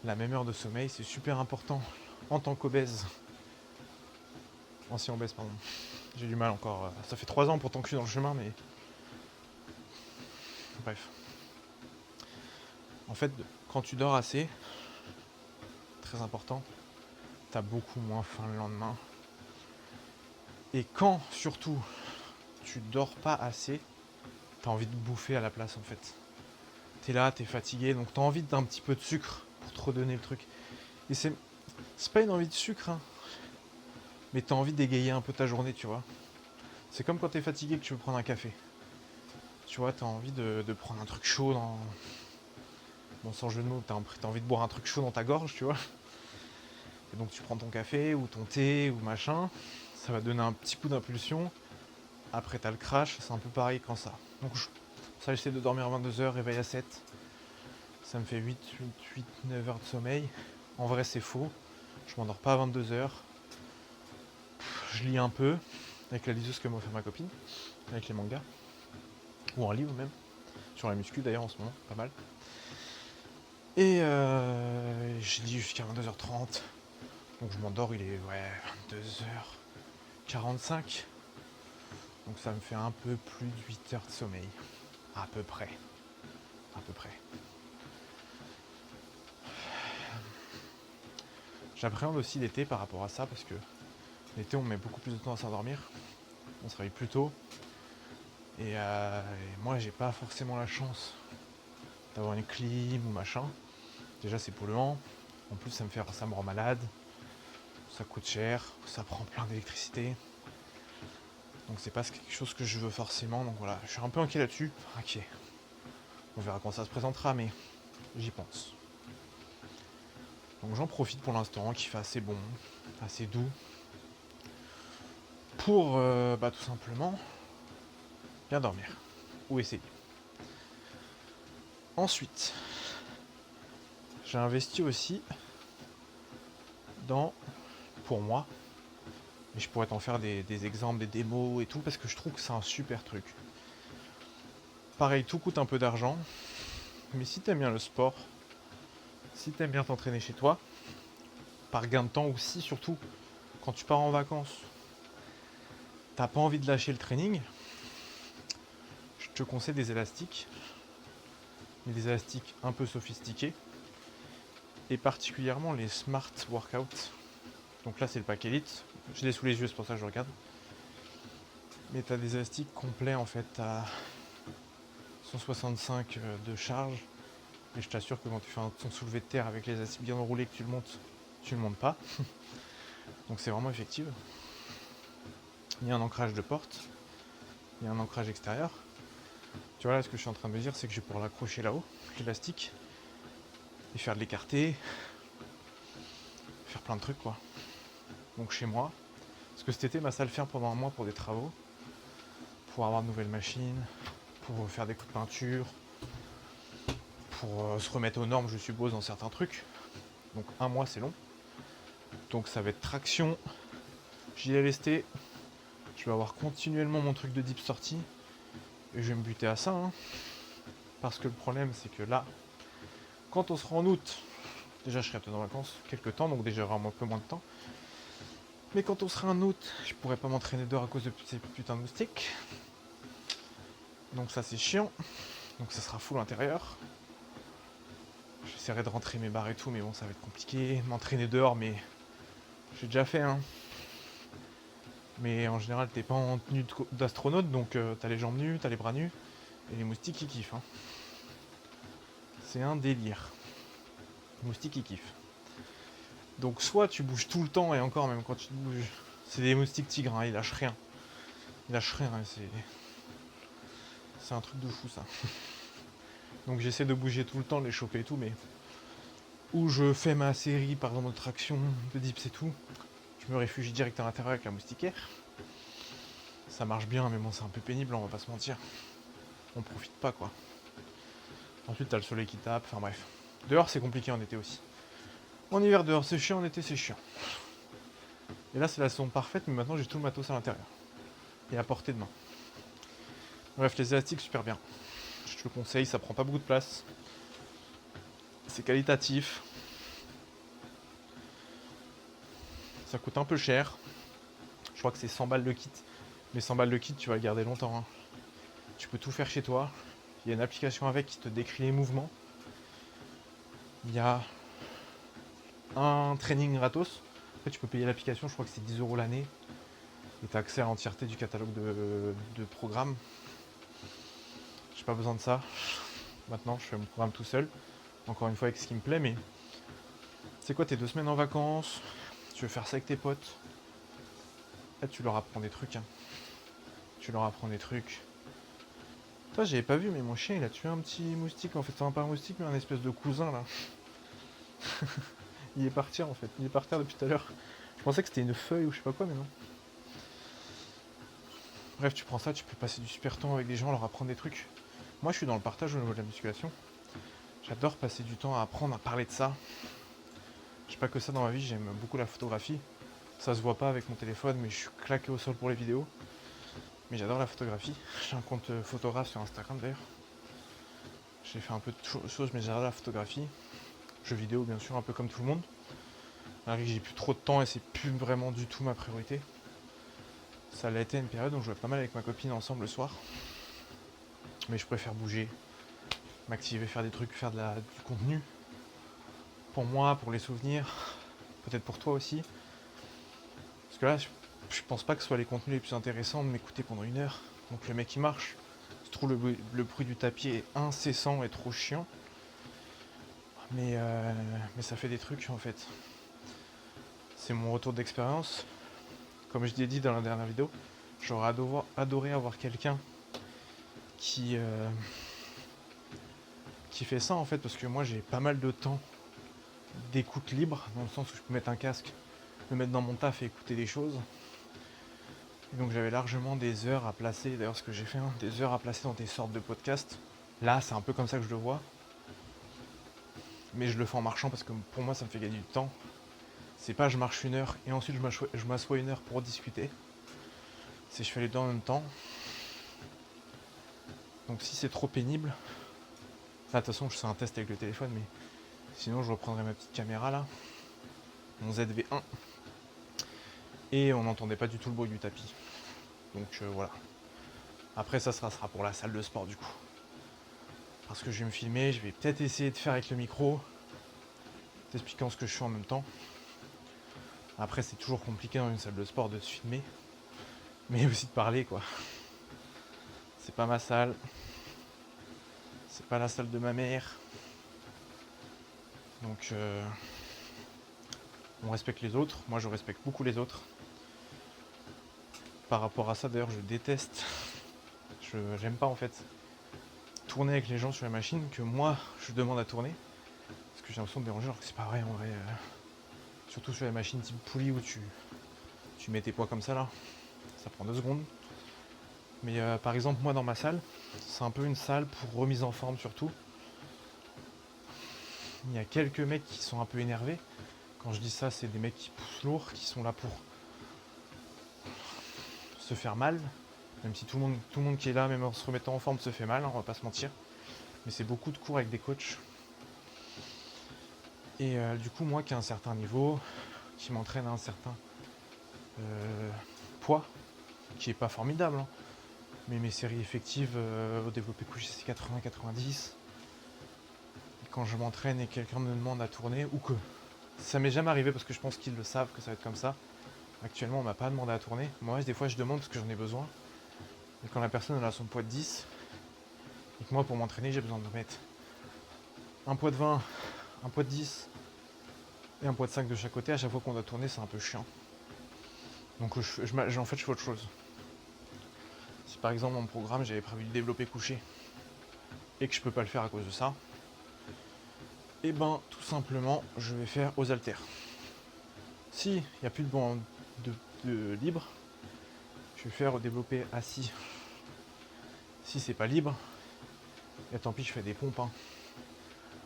la même heure de sommeil, c'est super important en tant qu'obèse. Ancien obèse, pardon. J'ai du mal encore. Ça fait 3 ans pourtant que je suis dans le chemin, mais. Bref. En fait, quand tu dors assez, très important, t'as beaucoup moins faim le lendemain. Et quand, surtout, tu dors pas assez, t'as envie de bouffer à la place en fait. T'es là, t'es fatigué, donc t'as envie d'un petit peu de sucre pour te redonner le truc. Et c'est pas une envie de sucre, hein, mais t'as envie d'égayer un peu ta journée, tu vois. C'est comme quand t'es fatigué que tu veux prendre un café. Tu vois, t'as envie de prendre un truc chaud dans... Bon, sans jeu de mots, t'as envie de boire un truc chaud dans ta gorge, tu vois. Et donc tu prends ton café ou ton thé ou machin, ça va donner un petit coup d'impulsion. Après t'as le crash, c'est un peu pareil quand ça. Donc ça, j'essaie de dormir à 22h, réveil à 7. Ça me fait 9 heures de sommeil. En vrai, c'est faux. Je m'endors pas à 22h. Je lis un peu, avec la liseuse que m'a fait ma copine, avec les mangas. Ou un livre même. Sur la muscu d'ailleurs en ce moment, pas mal. Et je lis jusqu'à 22h30. Donc je m'endors, il est 22h45. Donc ça me fait un peu plus de 8 heures de sommeil. À peu près. À peu près. J'appréhende aussi l'été par rapport à ça parce que l'été on met beaucoup plus de temps à s'endormir. On se réveille plus tôt. Et moi j'ai pas forcément la chance d'avoir une clim ou machin. Déjà c'est polluant. En plus ça me rend malade. Ça coûte cher. Ça prend plein d'électricité. Donc c'est pas quelque chose que je veux forcément. Donc voilà, je suis un peu inquiet là-dessus. Inquiet. On verra quand ça se présentera, mais j'y pense. Donc j'en profite pour l'instant, qu'il fait assez bon, assez doux. Pour tout simplement bien dormir. Ou essayer. Ensuite, j'ai investi aussi dans, pour moi, et je pourrais t'en faire des exemples, des démos et tout, parce que je trouve que c'est un super truc. Pareil, tout coûte un peu d'argent, mais si t'aimes bien le sport, si t'aimes bien t'entraîner chez toi, par gain de temps aussi, surtout quand tu pars en vacances, t'as pas envie de lâcher le training, je te conseille des élastiques, mais des élastiques un peu sophistiqués, et particulièrement les Smart Workout. Donc là c'est le pack Elite, je l'ai sous les yeux, c'est pour ça que je regarde. Mais t'as des élastiques complets en fait, t'as 165 de charge, et je t'assure que quand tu fais ton soulevé de terre avec les élastiques bien enroulés que tu le montes pas. Donc c'est vraiment effectif. Il y a un ancrage de porte, il y a un ancrage extérieur. Tu vois là, ce que je suis en train de me dire, c'est que je vais pouvoir l'accrocher là-haut, l'élastique, et faire de l'écarté, faire plein de trucs quoi. Donc chez moi, parce que cet été ma salle ferme pendant un mois pour des travaux, pour avoir de nouvelles machines, pour faire des coups de peinture, pour se remettre aux normes je suppose dans certains trucs. Donc un mois c'est long. Donc ça va être traction, j'y ai resté, je vais avoir continuellement mon truc de deep sortie, et je vais me buter à ça. Hein. Parce que le problème c'est que là, quand on sera en août, déjà je serai peut-être en vacances quelques temps, donc déjà j'aurai un peu moins de temps. Mais quand on sera en août, je pourrai pas m'entraîner dehors à cause de ces putains de moustiques. Donc ça c'est chiant. Donc ça sera full intérieur. J'essaierai de rentrer mes barres et tout, mais bon ça va être compliqué. M'entraîner dehors, mais j'ai déjà fait hein. Mais en général t'es pas en tenue d'astronaute, donc t'as les jambes nues, t'as les bras nus. Et les moustiques ils kiffent. Hein. C'est un délire. Les moustiques ils kiffent. Donc soit tu bouges tout le temps, et encore même quand tu te bouges, c'est des moustiques tigres, hein, ils lâchent rien. Ils lâchent rien, hein, c'est un truc de fou ça. Donc j'essaie de bouger tout le temps, de les choper et tout, mais où je fais ma série par exemple de traction, de dips et tout, je me réfugie direct à l'intérieur avec la moustiquaire. Ça marche bien, mais bon, c'est un peu pénible, on va pas se mentir. On profite pas, quoi. Ensuite, t'as le soleil qui tape, enfin bref. Dehors, c'est compliqué en été aussi. En hiver, dehors, c'est chiant, en été, c'est chiant. Et là, c'est la saison parfaite, mais maintenant, j'ai tout le matos à l'intérieur. Et à portée de main. Bref, les élastiques, super bien. Je te le conseille, ça prend pas beaucoup de place. C'est qualitatif. Ça coûte un peu cher. Je crois que c'est 100 balles le kit. Mais 100 balles le kit, tu vas le garder longtemps. Hein. Tu peux tout faire chez toi. Il y a une application avec qui te décrit les mouvements. Il y a un training gratos. Après, tu peux payer l'application, je crois que c'est 10 € l'année. Et tu as accès à l'entièreté du catalogue de programmes. J'ai pas besoin de ça. Maintenant, je fais mon programme tout seul. Encore une fois, avec ce qui me plaît, mais c'est quoi, tes 2 semaines en vacances, tu veux faire ça avec tes potes. Là, tu leur apprends des trucs. Hein. Tu leur apprends des trucs. Toi, j'avais pas vu, mais mon chien, il a tué un petit moustique. En fait, c'est pas un moustique, mais un espèce de cousin, là. Il est parti, en fait. Il est par terre depuis tout à l'heure. Je pensais que c'était une feuille ou je sais pas quoi, mais non. Bref, tu prends ça, tu peux passer du super temps avec des gens, leur apprendre des trucs. Moi, je suis dans le partage au niveau de la musculation. J'adore passer du temps à apprendre à parler de ça. J'ai pas que ça dans ma vie, j'aime beaucoup la photographie. Ça se voit pas avec mon téléphone, mais je suis claqué au sol pour les vidéos. Mais j'adore la photographie. J'ai un compte photographe sur Instagram d'ailleurs. J'ai fait un peu de choses, mais j'adore la photographie. Jeux vidéo, bien sûr, un peu comme tout le monde. Malgré que j'ai plus trop de temps et c'est plus vraiment du tout ma priorité. Ça l'a été une période où je jouais pas mal avec ma copine ensemble le soir. Mais je préfère bouger, m'activer, faire des trucs, faire du contenu. Pour moi, pour les souvenirs, peut-être pour toi aussi. Parce que là, je pense pas que ce soit les contenus les plus intéressants de m'écouter pendant 1 heure. Donc le mec il marche. Je trouve le bruit du tapis est incessant et trop chiant. Mais ça fait des trucs en fait. C'est mon retour d'expérience. Comme je l'ai dit dans la dernière vidéo, j'aurais adoré avoir quelqu'un qui fait ça en fait, parce que moi j'ai pas mal de temps d'écoute libre, dans le sens où je peux mettre un casque, me mettre dans mon taf et écouter des choses. Et donc j'avais largement des heures à placer, d'ailleurs ce que j'ai fait, hein, des heures à placer dans des sortes de podcasts. Là c'est un peu comme ça que je le vois. Mais je le fais en marchant parce que pour moi ça me fait gagner du temps. C'est pas je marche 1 heure et ensuite je m'assois 1 heure pour discuter. C'est je fais les deux en même temps. Donc si c'est trop pénible, là de toute façon je fais un test avec le téléphone, mais sinon je reprendrai ma petite caméra là, mon ZV1, et on n'entendait pas du tout le bruit du tapis. Donc voilà. Après ça sera pour la salle de sport du coup. Parce que je vais me filmer, je vais peut-être essayer de faire avec le micro, t'expliquant ce que je fais en même temps. Après c'est toujours compliqué dans une salle de sport de se filmer, mais aussi de parler quoi. C'est pas ma salle, c'est pas la salle de ma mère. Donc on respecte les autres, moi je respecte beaucoup les autres. Par rapport à ça d'ailleurs je déteste, j'aime pas en fait tourner avec les gens sur la machine que moi je demande à tourner. Parce que j'ai l'impression de déranger alors que c'est pas vrai en vrai. Surtout sur les machines type poulie où tu mets tes poids comme ça là, ça prend 2 secondes. Mais par exemple moi dans ma salle, c'est un peu une salle pour remise en forme surtout. Il y a quelques mecs qui sont un peu énervés. Quand je dis ça, c'est des mecs qui poussent lourd, qui sont là pour se faire mal. Même si tout le monde qui est là, même en se remettant en forme, se fait mal, hein, on va pas se mentir. Mais c'est beaucoup de cours avec des coachs. Et du coup, moi qui ai un certain niveau, qui m'entraîne à un certain poids, qui est pas formidable, hein, mais mes séries effectives au développé couché c'est 80-90. Quand je m'entraîne et quelqu'un me demande à tourner, ou que ça m'est jamais arrivé parce que je pense qu'ils le savent que ça va être comme ça. Actuellement, on m'a pas demandé à tourner. Moi, des fois, je demande parce que j'en ai besoin. Et quand la personne elle a son poids de 10, et que moi, pour m'entraîner, j'ai besoin de mettre un poids de 20, un poids de 10 et un poids de 5 de chaque côté, à chaque fois qu'on doit tourner, c'est un peu chiant. Donc, en fait, je fais autre chose. Si par exemple, dans mon programme, j'avais prévu de développer couché et que je peux pas le faire à cause de ça, Et ben tout simplement je vais faire aux haltères. Si il n'y a plus de banc de libre, je vais faire au développé assis. Si c'est pas libre, et tant pis je fais des pompes. Hein.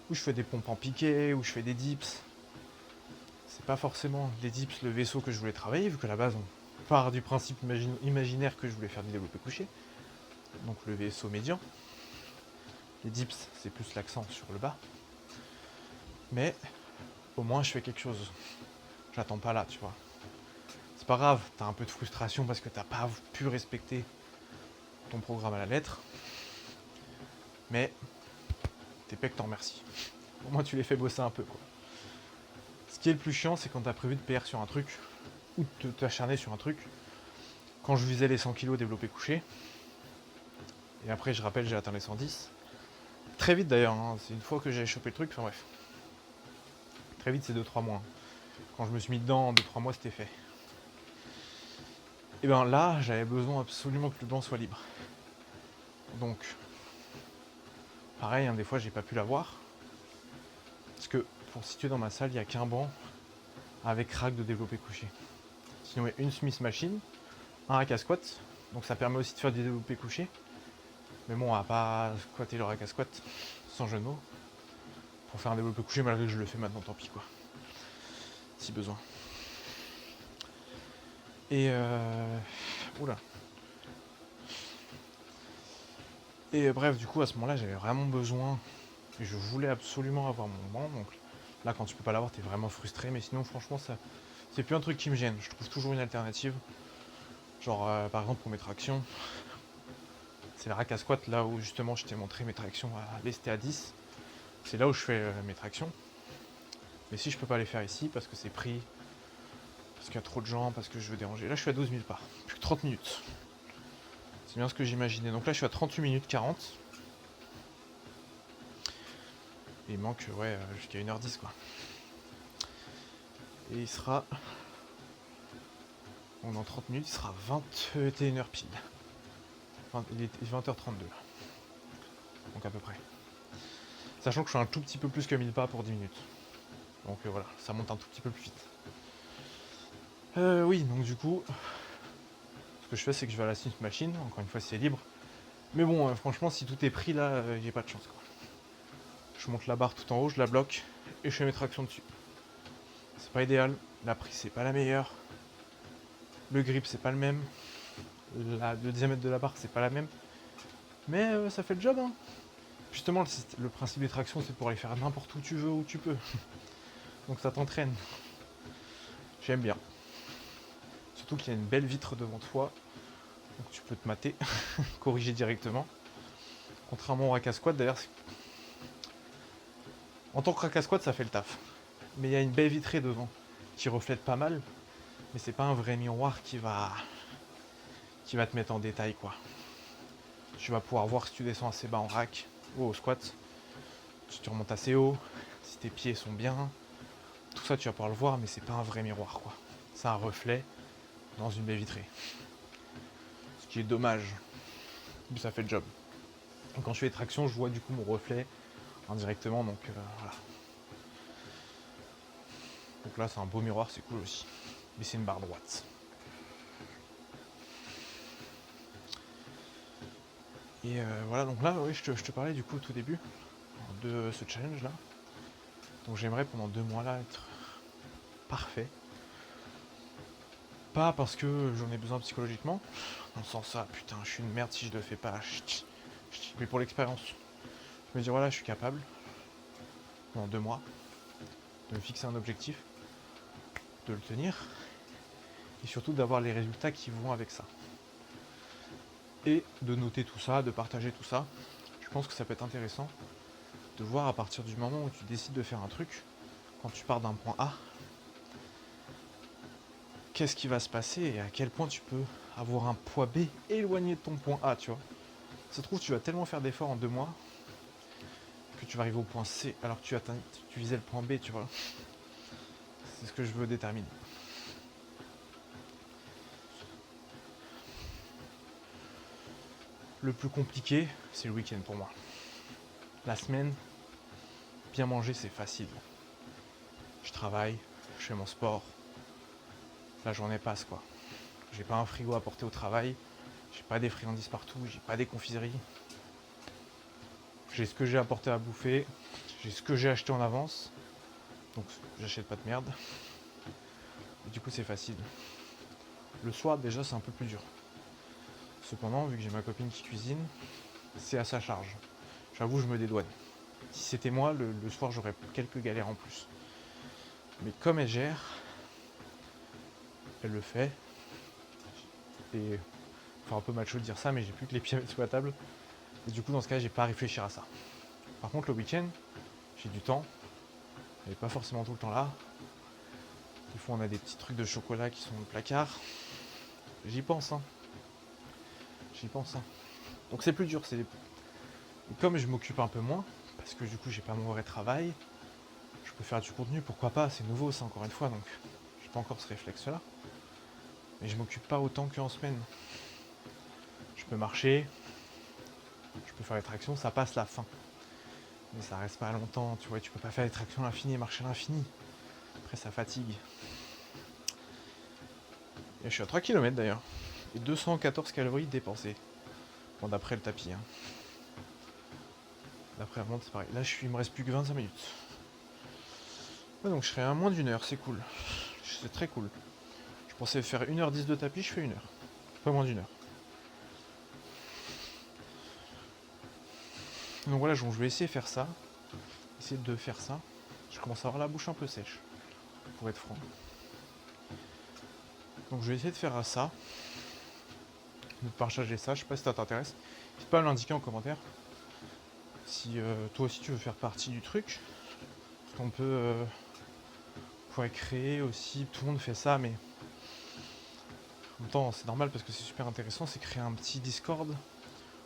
Ou je fais des pompes en piqué, ou je fais des dips. C'est pas forcément les dips le vaisseau que je voulais travailler, vu qu'à la base on part du principe imaginaire que je voulais faire du développé couché. Donc le vaisseau médian. Les dips c'est plus l'accent sur le bas. Mais au moins je fais quelque chose. J'attends pas là, tu vois. C'est pas grave, t'as un peu de frustration parce que t'as pas pu respecter ton programme à la lettre. Mais tes pecs t'en remercient. Au moins tu les fais bosser un peu quoi. Ce qui est le plus chiant, c'est quand t'as prévu de PR sur un truc, ou de t'acharner sur un truc. Quand je visais les 100 kg développé couché, et après je rappelle j'ai atteint les 110. Très vite d'ailleurs, hein, c'est une fois que j'ai chopé le truc, enfin bref. Très vite c'est 2-3 mois. Quand je me suis mis dedans, en 2-3 mois c'était fait. Et bien là, j'avais besoin absolument que le banc soit libre. Donc, pareil, hein, des fois j'ai pas pu l'avoir. Parce que pour situer dans ma salle, il n'y a qu'un banc avec rack de développé couché. Sinon il y a une Smith Machine, un rack à squat, donc ça permet aussi de faire du développé couché. Mais bon, on va pas squatter le rack à squat, sans jeu de mots. Pour faire un développé couché, malgré que je le fais maintenant, tant pis quoi. Si besoin. Et oula. Et bref, du coup, à ce moment-là, j'avais vraiment besoin, et je voulais absolument avoir mon banc. Donc là, quand tu peux pas l'avoir, t'es vraiment frustré. Mais sinon, franchement, ça, c'est plus un truc qui me gêne. Je trouve toujours une alternative. Genre, par exemple, pour mes tractions, c'est le rack à squat, là où justement je t'ai montré mes tractions à lesté à 10. C'est là où je fais mes tractions. Mais si je peux pas les faire ici, parce que c'est pris, parce qu'il y a trop de gens, parce que je veux déranger. Là, je suis à 12 000 pas. Plus que 30 minutes. C'est bien ce que j'imaginais. Donc là, je suis à 38 minutes 40. Et il manque, ouais, jusqu'à 1h10, quoi. Et il sera... Donc dans 30 minutes, il sera 21h pile. Enfin, il est 20h32, là. Donc à peu près. Sachant que je suis un tout petit peu plus que 1000 pas pour 10 minutes. Donc voilà, ça monte un tout petit peu plus vite. Oui, donc du coup, ce que je fais, c'est que je vais à la Smith Machine. Encore une fois, c'est libre. Mais bon, franchement, si tout est pris là, j'ai pas de chance, quoi. Je monte la barre tout en haut, je la bloque et je fais mes tractions dessus. C'est pas idéal, la prise c'est pas la meilleure, le grip c'est pas le même, le diamètre de la barre c'est pas la même, mais ça fait le job. Hein. Justement, le principe des tractions c'est pour aller faire n'importe où tu veux, où tu peux. Donc ça t'entraîne. J'aime bien. Surtout qu'il y a une belle vitre devant toi, donc tu peux te mater, corriger directement. Contrairement au rack à squat, d'ailleurs, en tant que rack à squat ça fait le taf. Mais il y a une baie vitrée devant qui reflète pas mal, mais c'est pas un vrai miroir qui va te mettre en détail quoi. Tu vas pouvoir voir si tu descends assez bas en rack ou au squat, si tu remontes assez haut, si tes pieds sont bien. Tout ça tu vas pouvoir le voir, mais c'est pas un vrai miroir quoi. C'est un reflet dans une baie vitrée. Ce qui est dommage, mais ça fait le job. Et quand je fais les tractions, je vois du coup mon reflet indirectement, donc voilà. Donc là c'est un beau miroir, c'est cool aussi. Mais c'est une barre droite. Et voilà, donc là, oui, je te parlais du coup au tout début de ce challenge là. Donc j'aimerais pendant 2 mois là être parfait. Pas parce que j'en ai besoin psychologiquement, dans le sens ça, putain, je suis une merde si je le fais pas, mais pour l'expérience. Je me dis voilà, je suis capable, pendant 2 mois, de me fixer un objectif, de le tenir, et surtout d'avoir les résultats qui vont avec ça. Et de noter tout ça, de partager tout ça. Je pense que ça peut être intéressant de voir à partir du moment où tu décides de faire un truc, quand tu pars d'un point A, qu'est-ce qui va se passer et à quel point tu peux avoir un poids B éloigné de ton point A, tu vois. Ça se trouve, tu vas tellement faire d'efforts en 2 mois que tu vas arriver au point C alors que tu visais le point B, tu vois. C'est ce que je veux déterminer. Le plus compliqué, c'est le week-end pour moi. La semaine, bien manger, c'est facile. Je travaille, je fais mon sport, la journée passe quoi. J'ai pas un frigo à porter au travail, j'ai pas des friandises partout, j'ai pas des confiseries. J'ai ce que j'ai apporté à bouffer, j'ai ce que j'ai acheté en avance, donc j'achète pas de merde. Et du coup c'est facile. Le soir déjà c'est un peu plus dur. Cependant, vu que j'ai ma copine qui cuisine, c'est à sa charge. J'avoue, je me dédouane. Si c'était moi, le soir j'aurais quelques galères en plus. Mais comme elle gère, elle le fait. Et enfin un peu macho de dire ça, mais j'ai plus que les pieds sous la table. Et du coup dans ce cas j'ai pas à réfléchir à ça. Par contre le week-end, j'ai du temps. Elle n'est pas forcément tout le temps là. Des fois on a des petits trucs de chocolat qui sont dans le placard. J'y pense hein. J'y pense hein. Donc c'est plus dur. Et comme je m'occupe un peu moins, parce que du coup j'ai pas mon vrai travail, je peux faire du contenu, pourquoi pas, c'est nouveau ça encore une fois, donc j'ai pas encore ce réflexe là. Mais je m'occupe pas autant qu'en semaine. Je peux marcher, je peux faire les tractions, ça passe la faim. Mais ça reste pas longtemps, tu vois, tu peux pas faire les tractions à l'infini et marcher à l'infini. Après ça fatigue. Et je suis à 3 km d'ailleurs. Et 214 calories dépensées. Bon d'après le tapis. Hein. D'après la montre c'est pareil. Là il me reste plus que 25 minutes. Ouais, donc je serai à moins d'une heure, c'est cool. C'est très cool. Je pensais faire 1h10 de tapis, je fais 1 heure. Pas moins d'une heure. Donc voilà, je vais essayer de faire ça. Essayer de faire ça. Je commence à avoir la bouche un peu sèche, pour être franc. Donc je vais essayer de faire ça. De partager ça, je sais pas si ça t'intéresse. N'hésite pas à l'indiquer en commentaire. Si toi aussi tu veux faire partie du truc. Parce qu'on pourrait créer aussi, tout le monde fait ça, mais en même temps c'est normal parce que c'est super intéressant, c'est créer un petit Discord.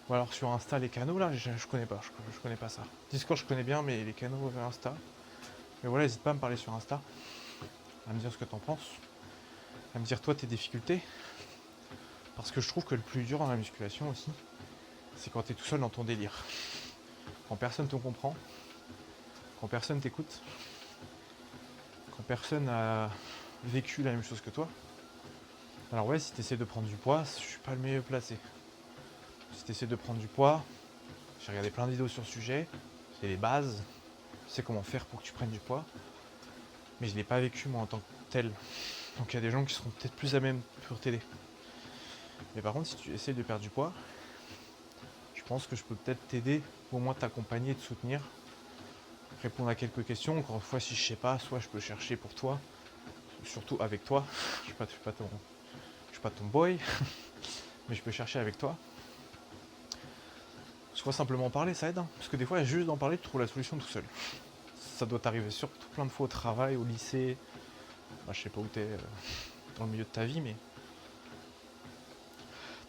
Ou alors sur Insta les canaux là, je connais pas, je connais pas ça. Discord je connais bien, mais les canaux Insta. Mais voilà, n'hésite pas à me parler sur Insta, à me dire ce que t'en penses, à me dire toi tes difficultés. Parce que je trouve que le plus dur dans la musculation aussi, c'est quand t'es tout seul dans ton délire. Quand personne te comprend, quand personne t'écoute, quand personne a vécu la même chose que toi. Alors ouais, si t'essaies de prendre du poids, je suis pas le mieux placé. Si t'essaies de prendre du poids, j'ai regardé plein de vidéos sur le sujet, j'ai les bases, je sais comment faire pour que tu prennes du poids, mais je l'ai pas vécu moi en tant que tel. Donc il y a des gens qui seront peut-être plus à même pour t'aider. Mais par contre, si tu essaies de perdre du poids, je pense que je peux peut-être t'aider, ou au moins t'accompagner, te soutenir, répondre à quelques questions. Encore une fois, si je sais pas, soit je peux chercher pour toi, surtout avec toi. Je suis pas ton boy, mais je peux chercher avec toi. Soit simplement parler, ça aide. Hein. Parce que des fois, juste d'en parler, tu trouves la solution tout seul. Ça doit t'arriver surtout plein de fois au travail, au lycée. Bah, je sais pas où t'es dans le milieu de ta vie, mais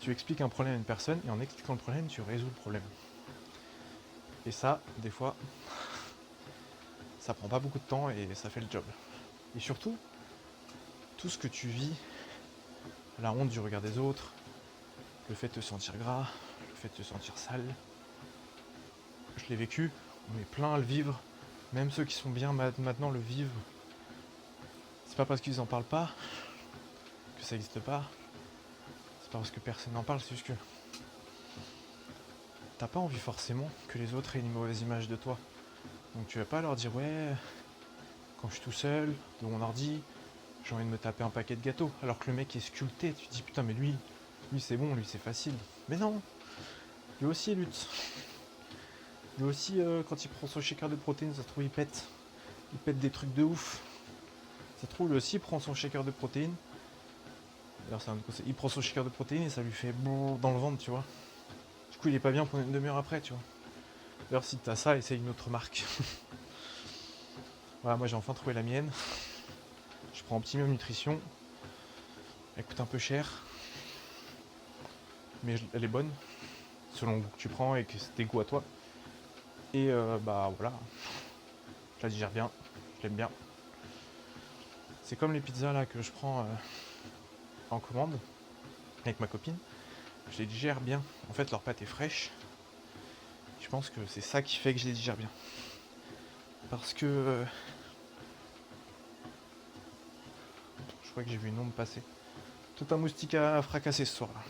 tu expliques un problème à une personne et en expliquant le problème, tu résous le problème. Et ça, des fois, ça prend pas beaucoup de temps et ça fait le job. Et surtout, tout ce que tu vis, la honte du regard des autres, le fait de te sentir gras, le fait de te sentir sale, je l'ai vécu, on est plein à le vivre, même ceux qui sont bien maintenant le vivent. C'est pas parce qu'ils en parlent pas que ça n'existe pas, c'est pas parce que personne n'en parle, c'est juste que t'as pas envie forcément que les autres aient une mauvaise image de toi. Donc tu vas pas leur dire ouais, quand je suis tout seul, de mon ordi, j'ai envie de me taper un paquet de gâteaux, alors que le mec est sculpté, tu te dis putain mais lui c'est bon, lui c'est facile. Mais non, lui aussi il lutte. Lui aussi quand il prend son shaker de protéines, ça se trouve il pète des trucs de ouf. Ça se trouve lui aussi il prend son shaker de protéines. D'ailleurs c'est un autre conseil, il prend son shaker de protéines et ça lui fait bon dans le ventre, tu vois. Du coup il est pas bien pendant une demi-heure après, tu vois. D'ailleurs si t'as ça, essaye une autre marque. Voilà, moi j'ai enfin trouvé la mienne. Je prends Optimum Nutrition. Elle coûte un peu cher. Mais elle est bonne. Selon le goût que tu prends et que c'est tes goûts à toi. Et bah voilà. Je la digère bien. Je l'aime bien. C'est comme les pizzas là que je prends en commande. Avec ma copine. Je les digère bien. En fait leur pâte est fraîche. Je pense que c'est ça qui fait que je les digère bien. Parce que je crois que j'ai vu une ombre passer. Tout un moustique à fracasser ce soir là.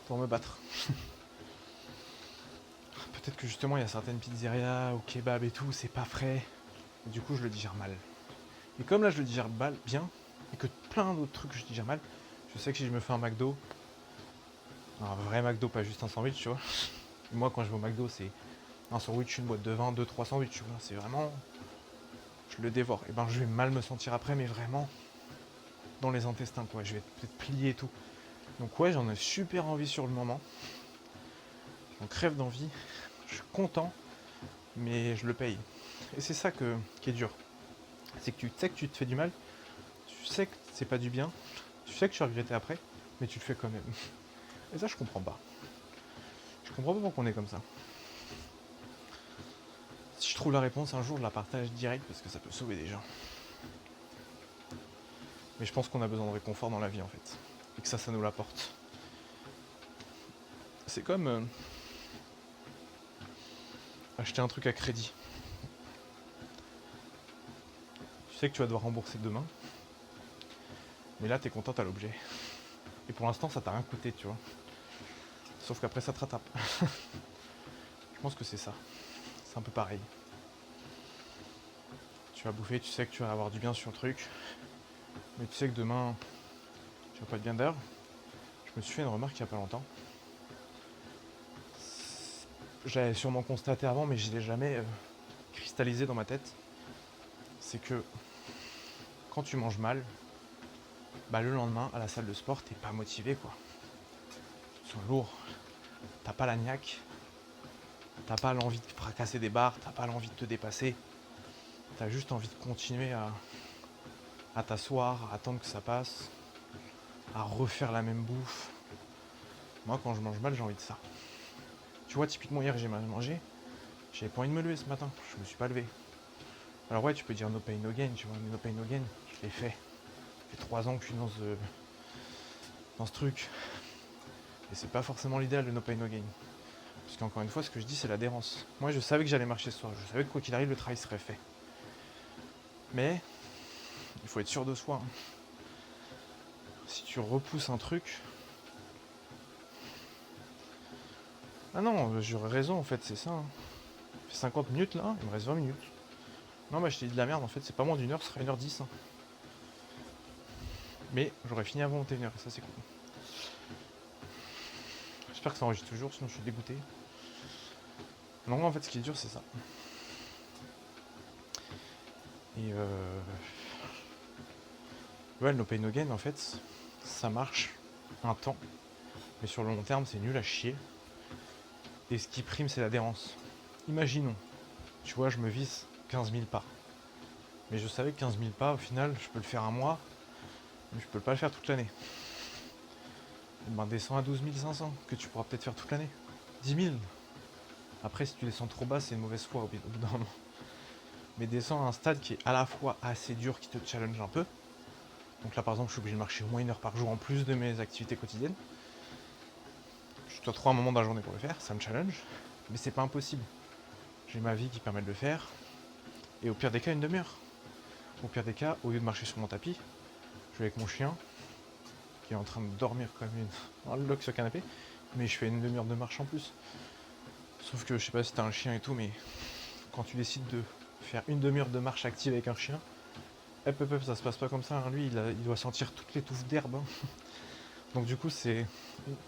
Pour me battre. Peut-être que justement il y a certaines pizzerias ou kebab et tout, c'est pas frais. Et du coup je le digère mal. Et comme là je le digère mal, bien, et que plein d'autres trucs je digère mal, je sais que si je me fais un McDo, un vrai McDo, pas juste un sandwich, tu vois. Moi quand je vais au McDo c'est un sandwich, une boîte de vin, 2-3 sandwichs, tu vois. C'est vraiment... Je le dévore. Et ben je vais mal me sentir après, mais vraiment dans les intestins, quoi. Je vais peut-être plier et tout. Donc ouais, j'en ai super envie sur le moment. J'en crève d'envie. Je suis content, mais je le paye. Et c'est ça qui est dur. C'est que tu sais que tu te fais du mal, tu sais que c'est pas du bien, tu sais que tu vas regretter après, mais tu le fais quand même. Et ça, je comprends pas. Je comprends pas pourquoi on est comme ça. Si je trouve la réponse un jour, je la partage direct parce que ça peut sauver des gens. Mais je pense qu'on a besoin de réconfort dans la vie en fait. Et que ça nous l'apporte. C'est comme acheter un truc à crédit. Tu sais que tu vas devoir rembourser demain. Mais là, t'es content, t'as l'objet. Et pour l'instant, ça t'a rien coûté, tu vois. Sauf qu'après, ça te rattrape. Je pense que c'est ça. C'est un peu pareil. Tu vas bouffer, tu sais que tu vas avoir du bien sur le truc. Mais tu sais que demain, tu vas pas être bien d'ailleurs. Je me suis fait une remarque il y a pas longtemps. J'avais sûrement constaté avant, mais je l'ai jamais cristallisé dans ma tête. C'est que quand tu manges mal, bah le lendemain, à la salle de sport, t'es pas motivé, quoi. Tu te sens lourd. T'as pas la niaque. T'as pas l'envie de fracasser des barres. T'as pas l'envie de te dépasser. T'as juste envie de continuer à t'asseoir, à attendre que ça passe, à refaire la même bouffe. Moi, quand je mange mal, j'ai envie de ça. Tu vois, typiquement, hier, j'ai mal mangé. J'avais pas envie de me lever ce matin. Je me suis pas levé. Alors ouais, tu peux dire no pain, no gain, tu vois, mais no pain, no gain, je l'ai fait. Ça fait 3 ans que je suis dans ce truc. Et c'est pas forcément l'idéal de no pain, no gain. Parce qu'encore une fois, ce que je dis, c'est l'adhérence. Moi, je savais que j'allais marcher ce soir. Je savais que quoi qu'il arrive, le travail serait fait. Mais il faut être sûr de soi. Si tu repousses un truc... Ah non, j'aurais raison, en fait, c'est ça. Ça fait 50 minutes, là, il me reste 20 minutes. Non, bah je t'ai dit de la merde, en fait, c'est pas moins d'une heure, ce sera 1h10. Mais j'aurais fini avant 21h, et ça, c'est cool. J'espère que ça enregistre toujours, sinon je suis dégoûté. Non, en fait, ce qui est dur, c'est ça. Et ouais, le no pain no gain, en fait, ça marche un temps. Mais sur le long terme, c'est nul à chier. Et ce qui prime, c'est l'adhérence. Imaginons, tu vois, je me vise 15 000 pas. Mais je savais que 15 000 pas, au final, je peux le faire un mois, mais je peux pas le faire toute l'année. Et ben, descends à 12 500, que tu pourras peut-être faire toute l'année. 10 000. Après, si tu descends trop bas, c'est une mauvaise foi au bout d'un moment. Mais descends à un stade qui est à la fois assez dur, qui te challenge un peu. Donc là, par exemple, je suis obligé de marcher au moins 1 heure par jour en plus de mes activités quotidiennes. Je dois trouver un moment dans la journée pour le faire, ça me challenge. Mais c'est pas impossible. J'ai ma vie qui permet de le faire. Et au pire des cas, 1 demi-heure. Au pire des cas, au lieu de marcher sur mon tapis, je vais avec mon chien, qui est en train de dormir comme un lock sur le canapé, mais je fais 1 demi-heure de marche en plus. Sauf que je sais pas si t'as un chien et tout, mais quand tu décides de faire 1 demi-heure de marche active avec un chien, hop, ça se passe pas comme ça, hein. Lui, il doit sentir toutes les touffes d'herbe. Hein. Donc du coup, c'est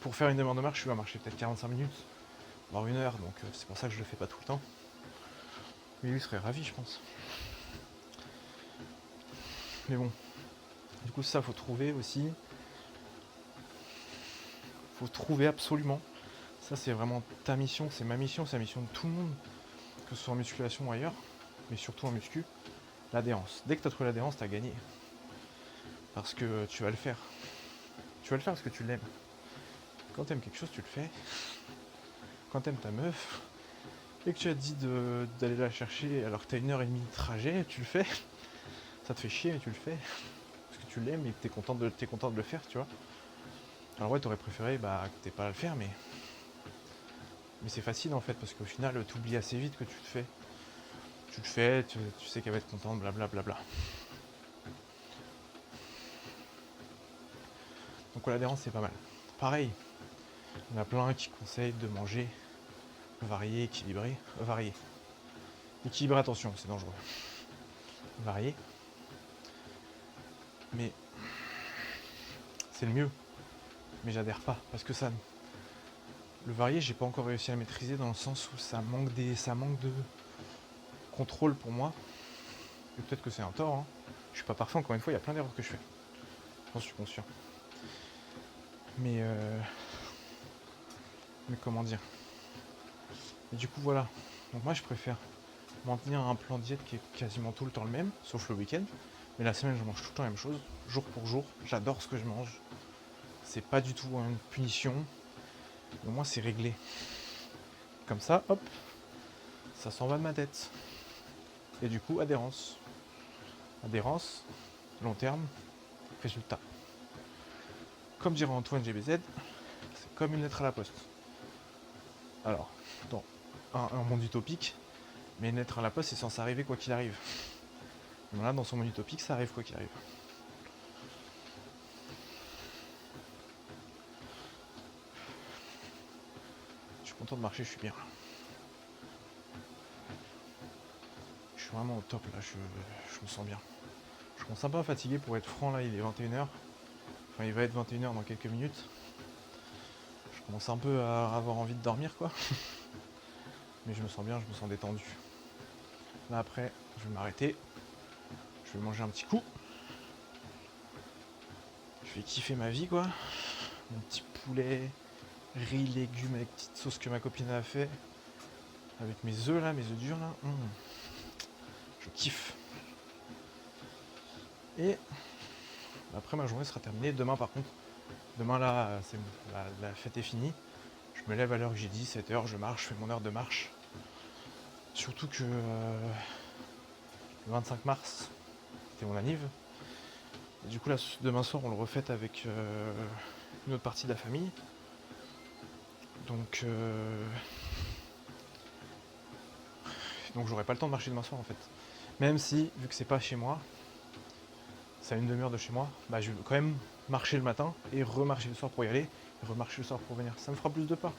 pour faire 1 demi-heure de marche, je vais marcher peut-être 45 minutes, voire 1 heure, donc c'est pour ça que je le fais pas tout le temps. Mais lui serait ravi, je pense. Mais bon, du coup, ça, faut trouver aussi. Faut trouver absolument. Ça, c'est vraiment ta mission, c'est ma mission, c'est la mission de tout le monde, que ce soit en musculation ou ailleurs, mais surtout en muscu, l'adhérence. Dès que tu as trouvé l'adhérence, tu as gagné. Parce que tu vas le faire. Tu vas le faire parce que tu l'aimes. Quand tu aimes quelque chose, tu le fais. Quand tu aimes ta meuf, et que tu as dit d'aller la chercher alors que tu as 1 heure et demie de trajet, tu le fais. Ça te fait chier, mais tu le fais. Parce que tu l'aimes et que tu es content de le faire, tu vois. Alors ouais, t'aurais préféré que t'aies pas à le faire, mais c'est facile en fait, parce qu'au final, t'oublies assez vite que tu te fais. Tu le fais, tu sais qu'elle va être contente, blablabla. Donc l'adhérence c'est pas mal. Pareil, il y en a plein qui conseillent de manger varié, équilibré. Varié. Équilibré, attention, c'est dangereux. Varié. Mais c'est le mieux. Mais j'adhère pas. Parce que ça. Le varié, j'ai pas encore réussi à le maîtriser dans le sens où ça manque de contrôle pour moi. Et peut-être que c'est un tort. Hein. Je suis pas parfait, encore une fois, il y a plein d'erreurs que je fais. J'en suis conscient. Mais comment dire. Et du coup voilà. Donc moi je préfère maintenir un plan de diète qui est quasiment tout le temps le même, sauf le week-end. Mais la semaine je mange tout le temps la même chose, jour pour jour. J'adore ce que je mange. C'est pas du tout une punition. Au moins c'est réglé. Comme ça, hop, ça s'en va de ma tête. Et du coup, adhérence. Adhérence, long terme, résultat. Comme dirait Antoine GBZ, c'est comme une lettre à la poste. Alors, dans un monde utopique, mais une lettre à la poste, c'est censé arriver quoi qu'il arrive. Donc là, dans son monde utopique, ça arrive quoi qu'il arrive. Je suis content de marcher, je suis bien. Je suis vraiment au top là, je me sens bien. Je commence un peu à fatiguer pour être franc, là il est 21h. Enfin il va être 21h dans quelques minutes. Je commence un peu à avoir envie de dormir quoi. Mais je me sens bien, je me sens détendu. Là après, je vais m'arrêter. Je vais manger un petit coup. Je vais kiffer ma vie quoi. Mon petit poulet, riz, légumes avec petite sauce que ma copine a fait. Avec mes œufs là, mes œufs durs là. Je kiffe. Et après ma journée sera terminée. Demain par contre, demain là, c'est bon, la fête est finie. Je me lève à l'heure que j'ai dit, 7h, je marche, je fais mon heure de marche. Surtout que le 25 mars, c'était mon anniv. Et du coup là, demain soir, on le refête avec une autre partie de la famille. Donc j'aurai pas le temps de marcher demain soir en fait. Même si, vu que c'est pas chez moi, c'est à une demi-heure de chez moi, bah je vais quand même marcher le matin et remarcher le soir pour y aller, et remarcher le soir pour venir. Ça me fera plus de pas.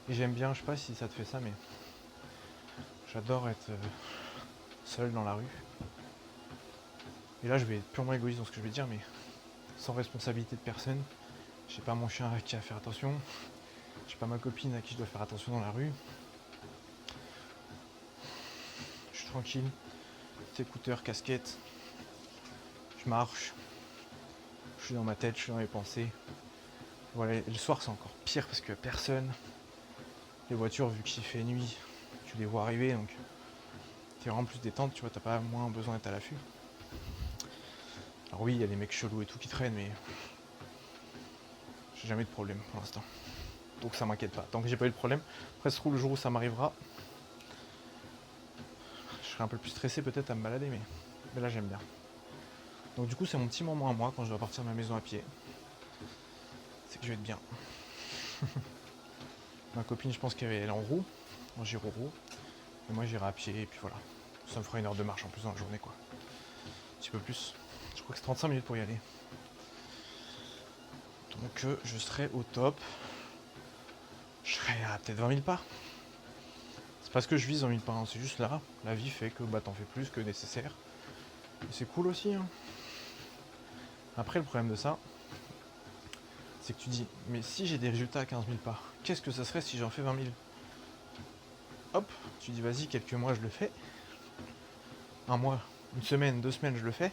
Et j'aime bien, je sais pas si ça te fait ça, mais j'adore être seul dans la rue. Et là je vais être purement égoïste dans ce que je vais dire, mais sans responsabilité de personne. J'ai pas mon chien à qui à faire attention. J'ai pas ma copine à qui je dois faire attention dans la rue. Je suis tranquille. Petit écouteur, casquette. Je marche. Je suis dans ma tête, je suis dans mes pensées. Voilà, et le soir c'est encore pire parce que personne. Les voitures, vu qu'il fait nuit, tu les vois arriver, donc t'es vraiment plus détente, tu vois, t'as pas moins besoin d'être à l'affût. Alors oui, il y a des mecs chelous et tout qui traînent, mais j'ai jamais de problème pour l'instant. Donc ça m'inquiète pas. Tant que j'ai pas eu de problème, après se trouve le jour où ça m'arrivera, je serai un peu plus stressé peut-être à me balader, mais là j'aime bien. Donc du coup c'est mon petit moment à moi quand je dois partir de ma maison à pied. C'est que je vais être bien. Ma copine je pense qu'elle est en roue, en gyro-roue. Et moi j'irai à pied et puis voilà. Ça me fera une heure de marche en plus dans la journée quoi. Un petit peu plus. Je crois que c'est 35 minutes pour y aller. Donc je serai au top. Je serai à peut-être 20 000 pas. C'est pas ce que je vise 20 000 pas, hein. C'est juste là. La vie fait que bah t'en fais plus que nécessaire. Et c'est cool aussi. Hein. Après le problème de ça, c'est que tu dis, mais si j'ai des résultats à 15 000 pas, qu'est-ce que ça serait si j'en fais 20 000? Hop, tu dis vas-y, quelques mois je le fais. Un mois, une semaine, 2 semaines je le fais.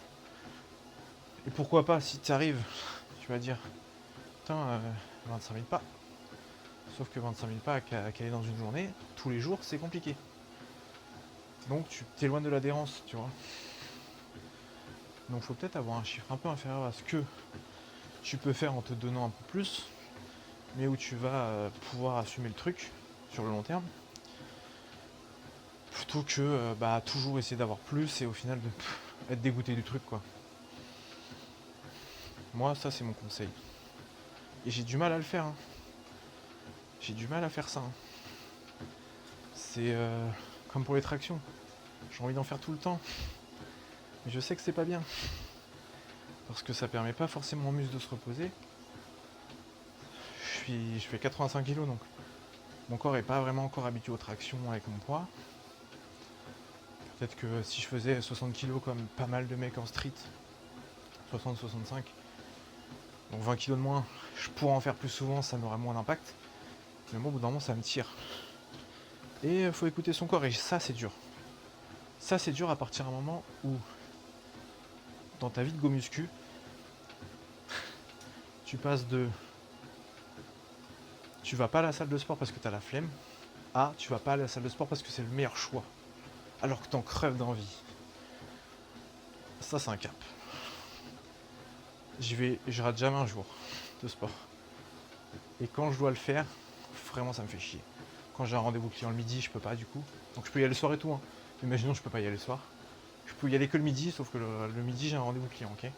Et pourquoi pas, si tu arrives, tu vas dire, putain, 25 000 pas. Sauf que 25 000 pas à caler dans une journée, tous les jours, c'est compliqué. Donc tu t'éloignes de l'adhérence, tu vois. Donc faut peut-être avoir un chiffre un peu inférieur à ce que tu peux faire en te donnant un peu plus, mais où tu vas pouvoir assumer le truc sur le long terme. Plutôt que toujours essayer d'avoir plus et au final être dégoûté du truc quoi. Moi ça c'est mon conseil. Et j'ai du mal à le faire. Hein. J'ai du mal à faire ça. Hein. C'est comme pour les tractions. j'ai envie d'en faire tout le temps. Mais je sais que c'est pas bien. Parce que ça permet pas forcément aux muscles de se reposer. Je fais 85 kg donc mon corps est pas vraiment encore habitué aux tractions avec mon poids. Peut-être que si je faisais 60 kg comme pas mal de mecs en street, 60-65, donc 20 kg de moins, je pourrais en faire plus souvent, ça n'aurait moins d'impact. Mais moi au bout d'un moment ça me tire. Et il faut écouter son corps et ça c'est dur. Ça c'est dur à partir d'un moment où dans ta vie de go muscu, tu passes de tu vas pas à la salle de sport parce que t'as la flemme à tu vas pas à la salle de sport parce que c'est le meilleur choix. Alors que t'en crèves d'envie. Ça c'est un cap. Je rate jamais un jour de sport. Et quand je dois le faire, vraiment ça me fait chier. Quand j'ai un rendez-vous client le midi, je peux pas du coup. Donc je peux y aller le soir et tout. Hein. Imaginons je peux pas y aller le soir. Je peux y aller que le midi, sauf que le midi j'ai un rendez-vous client, ok.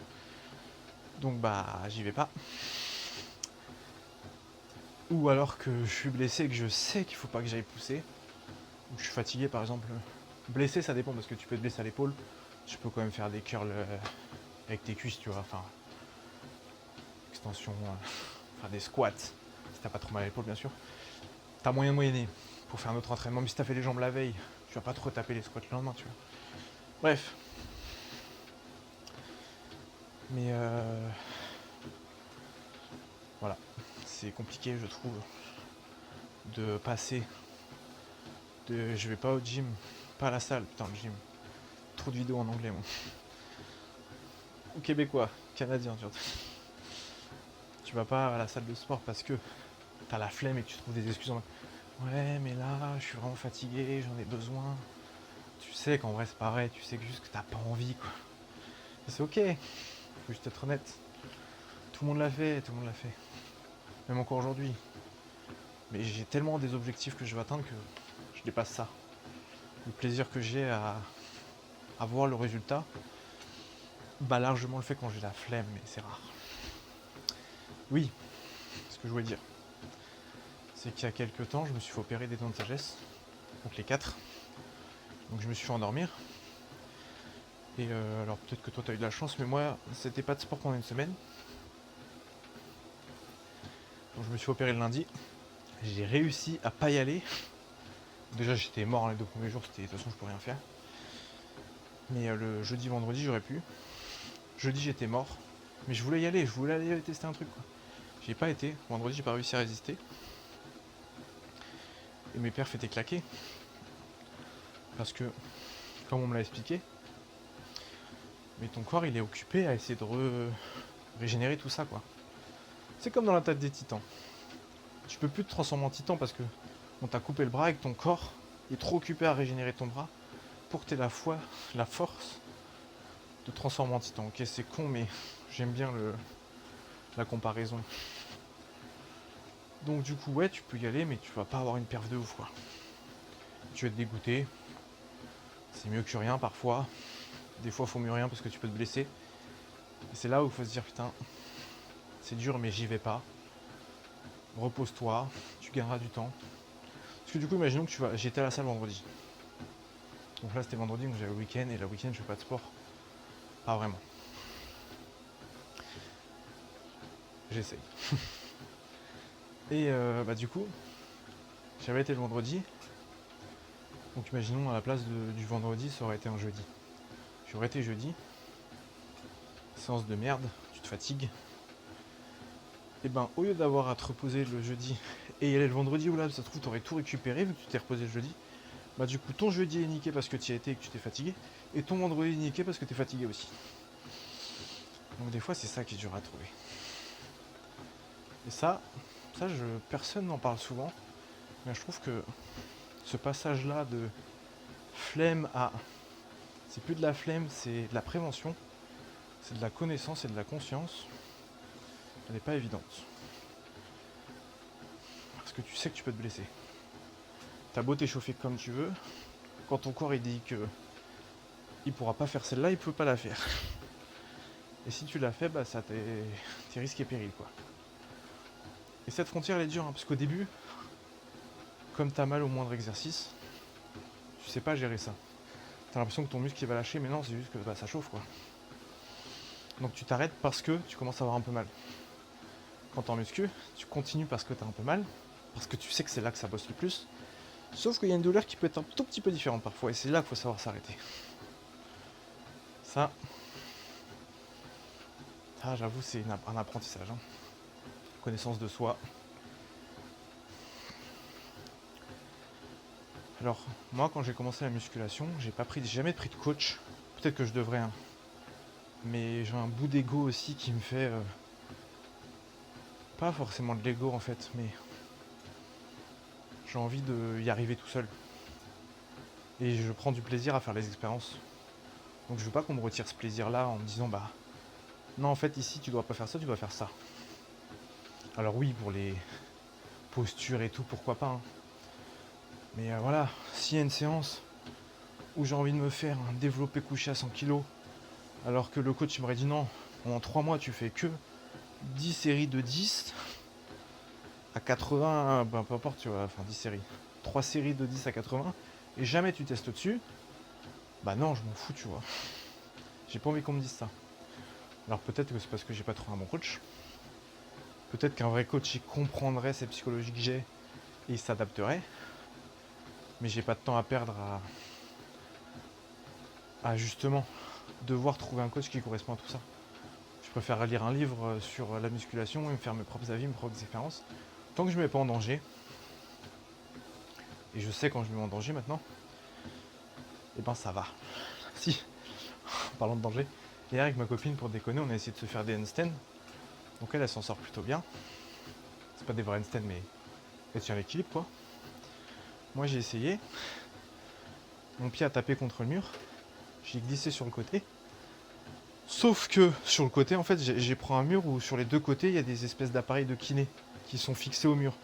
Donc bah j'y vais pas. Ou alors que je suis blessé et que je sais qu'il faut pas que j'aille pousser. Ou que je suis fatigué par exemple. Blessé ça dépend parce que tu peux te blesser à l'épaule. Tu peux quand même faire des curls avec tes cuisses, tu vois. Enfin, extension, enfin des squats. Si t'as pas trop mal à l'épaule bien sûr. T'as moyen de moyenner pour faire un autre entraînement. Mais si t'as fait les jambes la veille, tu vas pas trop taper les squats le lendemain, tu vois. Bref. Mais voilà. C'est compliqué je trouve de passer de je vais pas au gym, pas à la salle, putain le gym. Trop de vidéos en anglais moi. Ou québécois, canadien tu vois. Tu vas pas à la salle de sport parce que t'as la flemme et que tu trouves des excuses en mode ouais mais là je suis vraiment fatigué, j'en ai besoin. Tu sais qu'en vrai c'est pareil, tu sais que juste que t'as pas envie quoi. Et c'est ok, faut juste être honnête. Tout le monde l'a fait, tout le monde l'a fait. Même encore aujourd'hui. Mais j'ai tellement des objectifs que je veux atteindre que je dépasse ça. Le plaisir que j'ai à voir le résultat, bah largement le fait quand j'ai la flemme, mais c'est rare. Oui, ce que je voulais dire, c'est qu'il y a quelques temps, je me suis fait opérer des dents de sagesse, donc les 4. Donc je me suis fait endormir. Et alors peut-être que toi t'as eu de la chance, mais moi c'était pas de sport pendant une semaine. Donc je me suis fait opérer le lundi. J'ai réussi à pas y aller. Déjà j'étais mort les 2 premiers jours, de toute façon je peux rien faire. Mais le jeudi, vendredi j'aurais pu. Jeudi j'étais mort. Mais je voulais y aller, je voulais aller tester un truc quoi. J'y ai pas été. Vendredi j'ai pas réussi à résister. Et mes perfs étaient claqués. Parce que, comme on me l'a expliqué, mais ton corps il est occupé à essayer de régénérer tout ça quoi. C'est comme dans l'attaque des titans. Tu peux plus te transformer en titan parce que on t'a coupé le bras et que ton corps est trop occupé à régénérer ton bras pour que tu aies la force de te transformer en titan. Ok c'est con mais j'aime bien la comparaison. Donc du coup ouais tu peux y aller mais tu vas pas avoir une perf de ouf quoi. Tu vas te dégoûter. C'est mieux que rien parfois. Des fois faut mieux rien parce que tu peux te blesser. Et c'est là où il faut se dire putain, c'est dur mais j'y vais pas. Repose-toi, tu gagneras du temps. Parce que du coup imaginons que j'étais à la salle vendredi. Donc là c'était vendredi donc j'avais le week-end et le week-end je fais pas de sport. Pas vraiment. J'essaye. Et bah du coup, j'avais été le vendredi. Donc imaginons à la place du vendredi ça aurait été un jeudi. J'aurais été jeudi. Séance de merde, tu te fatigues. Et ben au lieu d'avoir à te reposer le jeudi et y aller le vendredi où là ça se trouve t'aurais tout récupéré vu que tu t'es reposé le jeudi, bah du coup ton jeudi est niqué parce que tu y as été et que tu t'es fatigué, et ton vendredi est niqué parce que t'es fatigué aussi. Donc des fois c'est ça qui est dur à trouver. Et personne n'en parle souvent, mais je trouve que ce passage là de flemme à... C'est plus de la flemme, c'est de la prévention, c'est de la connaissance et de la conscience. Elle n'est pas évidente. Parce que tu sais que tu peux te blesser. T'as beau t'échauffer comme tu veux, quand ton corps il dit que il pourra pas faire celle-là, il peut pas la faire. Et si tu l'as fait, bah ça t'es risque et péril quoi. Et cette frontière elle est dure, hein, parce qu'au début, comme t'as mal au moindre exercice, tu sais pas gérer ça. t'as l'impression que ton muscle il va lâcher, mais non, c'est juste que bah, ça chauffe quoi. Donc tu t'arrêtes parce que tu commences à avoir un peu mal. Quand t'es en muscu, tu continues parce que t'as un peu mal, parce que tu sais que c'est là que ça bosse le plus. Sauf qu'il y a une douleur qui peut être un tout petit peu différente parfois, et c'est là qu'il faut savoir s'arrêter. Ça j'avoue, c'est un apprentissage. Hein. Connaissance de soi. Alors, moi, quand j'ai commencé la musculation, j'ai jamais pris de coach. Peut-être que je devrais, hein. Mais j'ai un bout d'ego aussi qui me fait... pas forcément de l'ego en fait, mais j'ai envie de y arriver tout seul. Et je prends du plaisir à faire les expériences. Donc je veux pas qu'on me retire ce plaisir-là en me disant bah non en fait ici tu dois pas faire ça, tu dois faire ça. Alors oui pour les postures et tout, pourquoi pas. Hein. Mais voilà, s'il y a une séance où j'ai envie de me faire un développé couché à 100 kg, alors que le coach m'aurait dit non, pendant 3 mois tu fais que 10 séries de 10 à 80, ben peu importe tu vois, enfin 10 séries. 3 séries de 10 à 80 et jamais tu testes au-dessus, bah non je m'en fous tu vois. J'ai pas envie qu'on me dise ça. Alors peut-être que c'est parce que j'ai pas trouvé un bon coach. Peut-être qu'un vrai coach il comprendrait cette psychologie que j'ai et il s'adapterait. Mais j'ai pas de temps à perdre à justement devoir trouver un coach qui correspond à tout ça. Je préfère lire un livre sur la musculation et me faire mes propres avis, mes propres expériences. Tant que je me mets pas en danger, et je sais quand je me mets en danger maintenant, et ben ça va. Si, en parlant de danger, hier avec ma copine pour déconner, on a essayé de se faire des handstands. Donc elle s'en sort plutôt bien. C'est pas des vrais handstands mais elle tient l'équilibre quoi. Moi j'ai essayé, mon pied a tapé contre le mur, j'ai glissé sur le côté. Sauf que sur le côté en fait j'ai pris un mur où sur les deux côtés il y a des espèces d'appareils de kiné qui sont fixés au mur.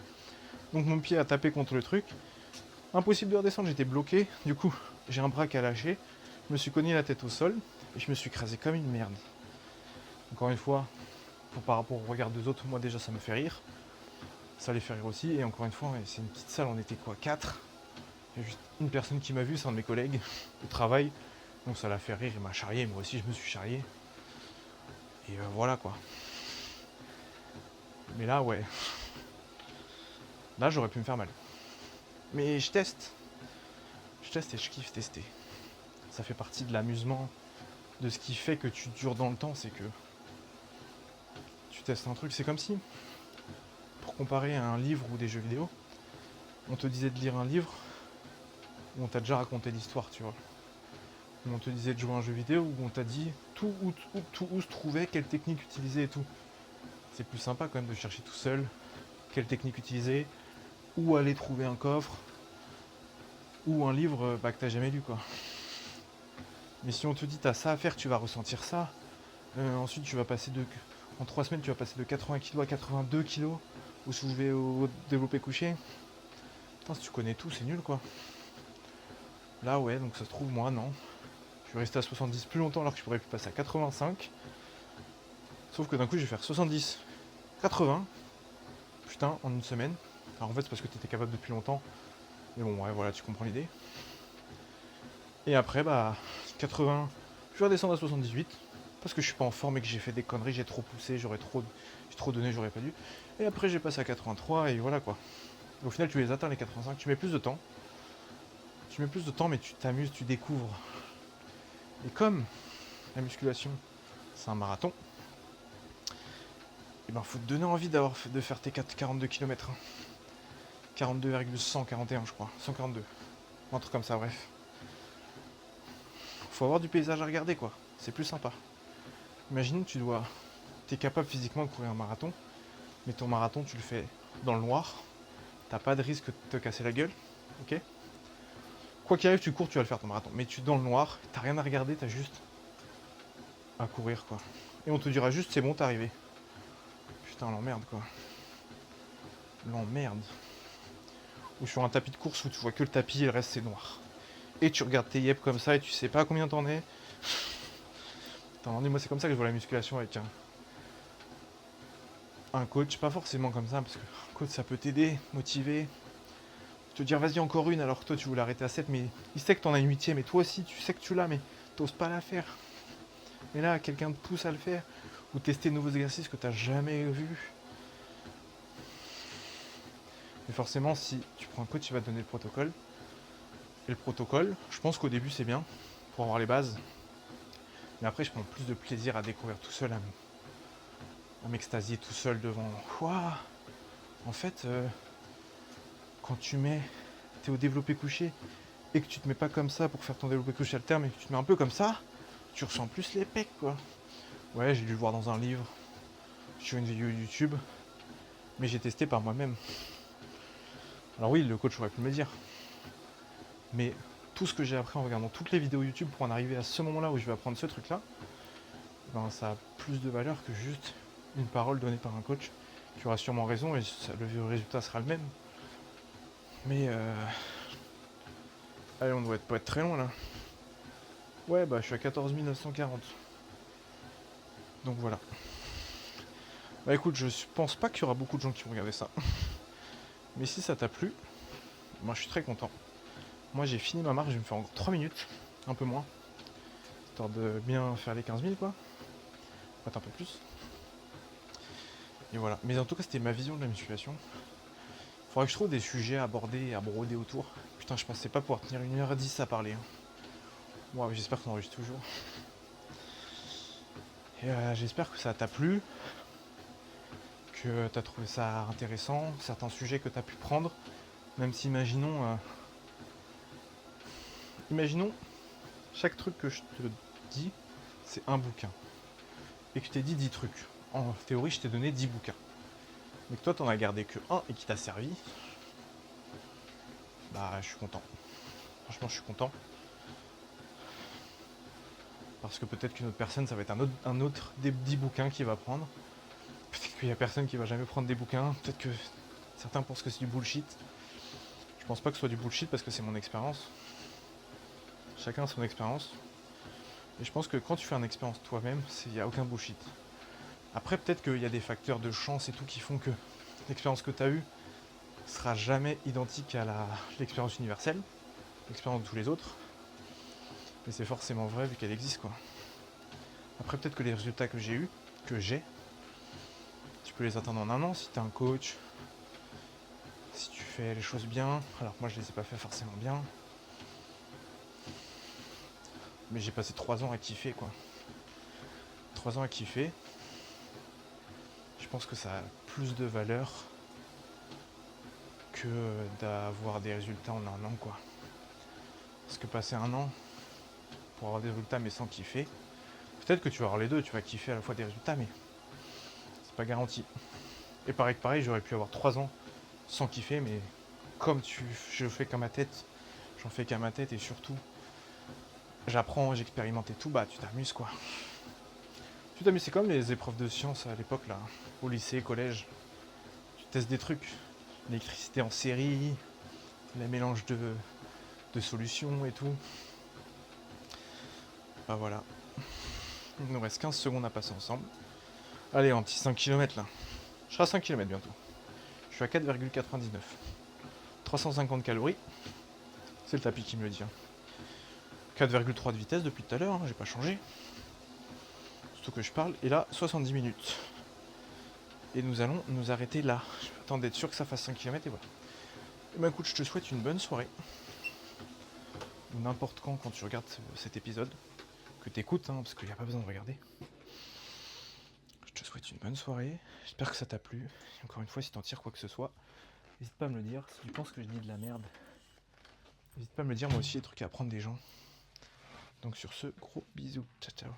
Donc mon pied a tapé contre le truc. Impossible de redescendre, j'étais bloqué. Du coup, j'ai un bras qui a lâché. Je me suis cogné la tête au sol et je me suis écrasé comme une merde. Encore une fois, par rapport au regard des autres, moi déjà ça me fait rire. Ça les fait rire aussi. Et encore une fois, c'est une petite salle, on était quoi, 4. Il y a juste une personne qui m'a vu, c'est un de mes collègues au travail. Donc ça l'a fait rire, il m'a charrié, moi aussi je me suis charrié. Et voilà quoi. Mais là, ouais. Là, j'aurais pu me faire mal. Mais je teste. Je teste et je kiffe tester. Ça fait partie de l'amusement, de ce qui fait que tu dures dans le temps, c'est que tu testes un truc. C'est comme si, pour comparer à un livre ou des jeux vidéo, on te disait de lire un livre où on t'a déjà raconté l'histoire, tu vois. Où on te disait de jouer à un jeu vidéo où on t'a dit tout où se trouvait, quelle technique utiliser et tout. C'est plus sympa quand même de chercher tout seul, quelle technique utiliser, où aller trouver un coffre, ou un livre que t'as jamais lu quoi. Mais si on te dit t'as ça à faire, tu vas ressentir ça. Ensuite tu vas passer en 3 semaines tu vas passer de 80 kg à 82 kg au soulevé au développé couché. Putain, si tu connais tout, c'est nul quoi. Là ouais, donc ça se trouve moi non. Je vais rester à 70 plus longtemps alors que je pourrais plus passer à 85. Sauf que d'un coup je vais faire 70, 80. Putain, en une semaine. Alors en fait c'est parce que t'étais capable depuis longtemps. Mais bon ouais voilà, tu comprends l'idée. Et après bah 80, je vais redescendre à 78. Parce que je suis pas en forme et que j'ai fait des conneries, j'ai trop poussé, j'ai trop donné, j'aurais pas dû. Et après j'ai passé à 83 et voilà quoi. Et au final tu les atteins les 85, tu mets plus de temps. Tu mets plus de temps mais tu t'amuses, tu découvres. Et comme la musculation c'est un marathon, et ben faut te donner envie de faire tes 42 km. 42,141 je crois, 142. Un truc comme ça, bref. Faut avoir du paysage à regarder quoi, c'est plus sympa. Imagine t'es capable physiquement de courir un marathon, mais ton marathon tu le fais dans le noir, t'as pas de risque de te casser la gueule, ok. Quoi qu'il arrive, tu cours, tu vas le faire ton marathon, mais tu es dans le noir, t'as rien à regarder, t'as juste à courir quoi. Et on te dira juste c'est bon, t'es arrivé. Putain, l'emmerde quoi. L'emmerde. Ou sur un tapis de course où tu vois que le tapis et le reste c'est noir. Et tu regardes tes yep comme ça et tu sais pas à combien t'en es. Putain, moi c'est comme ça que je vois la musculation avec un coach, pas forcément comme ça, parce que un coach ça peut t'aider, motiver, te te dire vas-y encore une alors que toi tu voulais arrêter à 7, mais il sait que t'en as une huitième et toi aussi tu sais que tu l'as, mais t'oses pas la faire. Et là, quelqu'un te pousse à le faire, ou tester de nouveaux exercices que t'as jamais vus. Mais forcément, si tu prends un coach, il va te donner le protocole. Et le protocole, je pense qu'au début c'est bien, pour avoir les bases. Mais après, je prends plus de plaisir à découvrir tout seul, à m'extasier tout seul devant. Waouh. En fait, quand t'es au développé couché, et que tu te mets pas comme ça pour faire ton développé couché alterne, mais que tu te mets un peu comme ça, tu ressens plus les pecs, quoi. Ouais, j'ai dû le voir dans un livre, sur une vidéo YouTube, mais j'ai testé par moi-même. Alors oui, le coach aurait pu me le dire, mais tout ce que j'ai appris en regardant toutes les vidéos YouTube pour en arriver à ce moment-là où je vais apprendre ce truc-là, ben, ça a plus de valeur que juste une parole donnée par un coach qui aura sûrement raison et le résultat sera le même. Mais allez, on doit pas être très loin là. Ouais, bah je suis à 14 940. Donc voilà. Bah écoute, je pense pas qu'il y aura beaucoup de gens qui vont regarder ça. Mais si ça t'a plu, moi je suis très content. Moi j'ai fini ma marche, je vais me faire encore 3 minutes, un peu moins. Histoire de bien faire les 15 000 quoi. Peut-être un peu plus. Et voilà. Mais en tout cas c'était ma vision de la musculation. Faudrait que je trouve des sujets à aborder et à broder autour. Putain, je pensais pas pouvoir tenir 1h10 à parler. Wow, j'espère qu'on enregistre toujours. Et j'espère que ça t'a plu, que t'as trouvé ça intéressant, certains sujets que t'as pu prendre, même si imaginons chaque truc que je te dis, c'est un bouquin, et que je t'ai dit 10 trucs. En théorie, je t'ai donné 10 bouquins. Mais que toi, t'en as gardé que un et qui t'a servi, bah je suis content. Franchement, je suis content. Parce que peut-être qu'une autre personne, ça va être un autre des 10 bouquins qu'il va prendre. Peut-être qu'il y a personne qui va jamais prendre des bouquins. Peut-être que certains pensent que c'est du bullshit. Je pense pas que ce soit du bullshit parce que c'est mon expérience. Chacun a son expérience. Et je pense que quand tu fais une expérience toi-même, il n'y a aucun bullshit. Après, peut-être qu'il y a des facteurs de chance et tout qui font que l'expérience que tu as eue sera jamais identique à l'expérience universelle, l'expérience de tous les autres. Mais c'est forcément vrai vu qu'elle existe, quoi. Après, peut-être que les résultats que j'ai, tu peux les atteindre en un an si tu es un coach, si tu fais les choses bien. Alors moi, je les ai pas fait forcément bien. Mais j'ai passé 3 ans à kiffer, quoi. 3 ans à kiffer. Je pense que ça a plus de valeur que d'avoir des résultats en un an, quoi. Parce que passer un an pour avoir des résultats mais sans kiffer, peut-être que tu vas avoir les deux, tu vas kiffer à la fois des résultats, mais c'est pas garanti. Et pareil, j'aurais pu avoir 3 ans sans kiffer, mais comme je fais qu'à ma tête, j'en fais qu'à ma tête et surtout, j'apprends, j'expérimente et tout, bah tu t'amuses, quoi. Tu t'amuses, c'est comme les épreuves de sciences à l'époque, là, au lycée, collège. Tu testes des trucs, l'électricité en série, les mélanges de solutions et tout. Bah voilà. Il nous reste 15 secondes à passer ensemble. Allez, en petit 5 km là. Je serai à 5 km bientôt. Je suis à 4,99. 350 calories. C'est le tapis qui me le dit. 4,3 de vitesse depuis tout à l'heure, hein, j'ai pas changé. Surtout que je parle. Et là, 70 minutes. Et nous allons nous arrêter là. J'attends d'être sûr que ça fasse 5 km et voilà. Et ben écoute, je te souhaite une bonne soirée. Ou n'importe quand tu regardes cet épisode. Que t'écoutes, hein, parce qu'il n'y a pas besoin de regarder. Je te souhaite une bonne soirée. J'espère que ça t'a plu. Et encore une fois, si t'en tires quoi que ce soit, n'hésite pas à me le dire. Si tu penses que je dis de la merde, n'hésite pas à me le dire. Moi aussi, il y a des trucs à apprendre des gens. Donc sur ce, gros bisous. Ciao, ciao.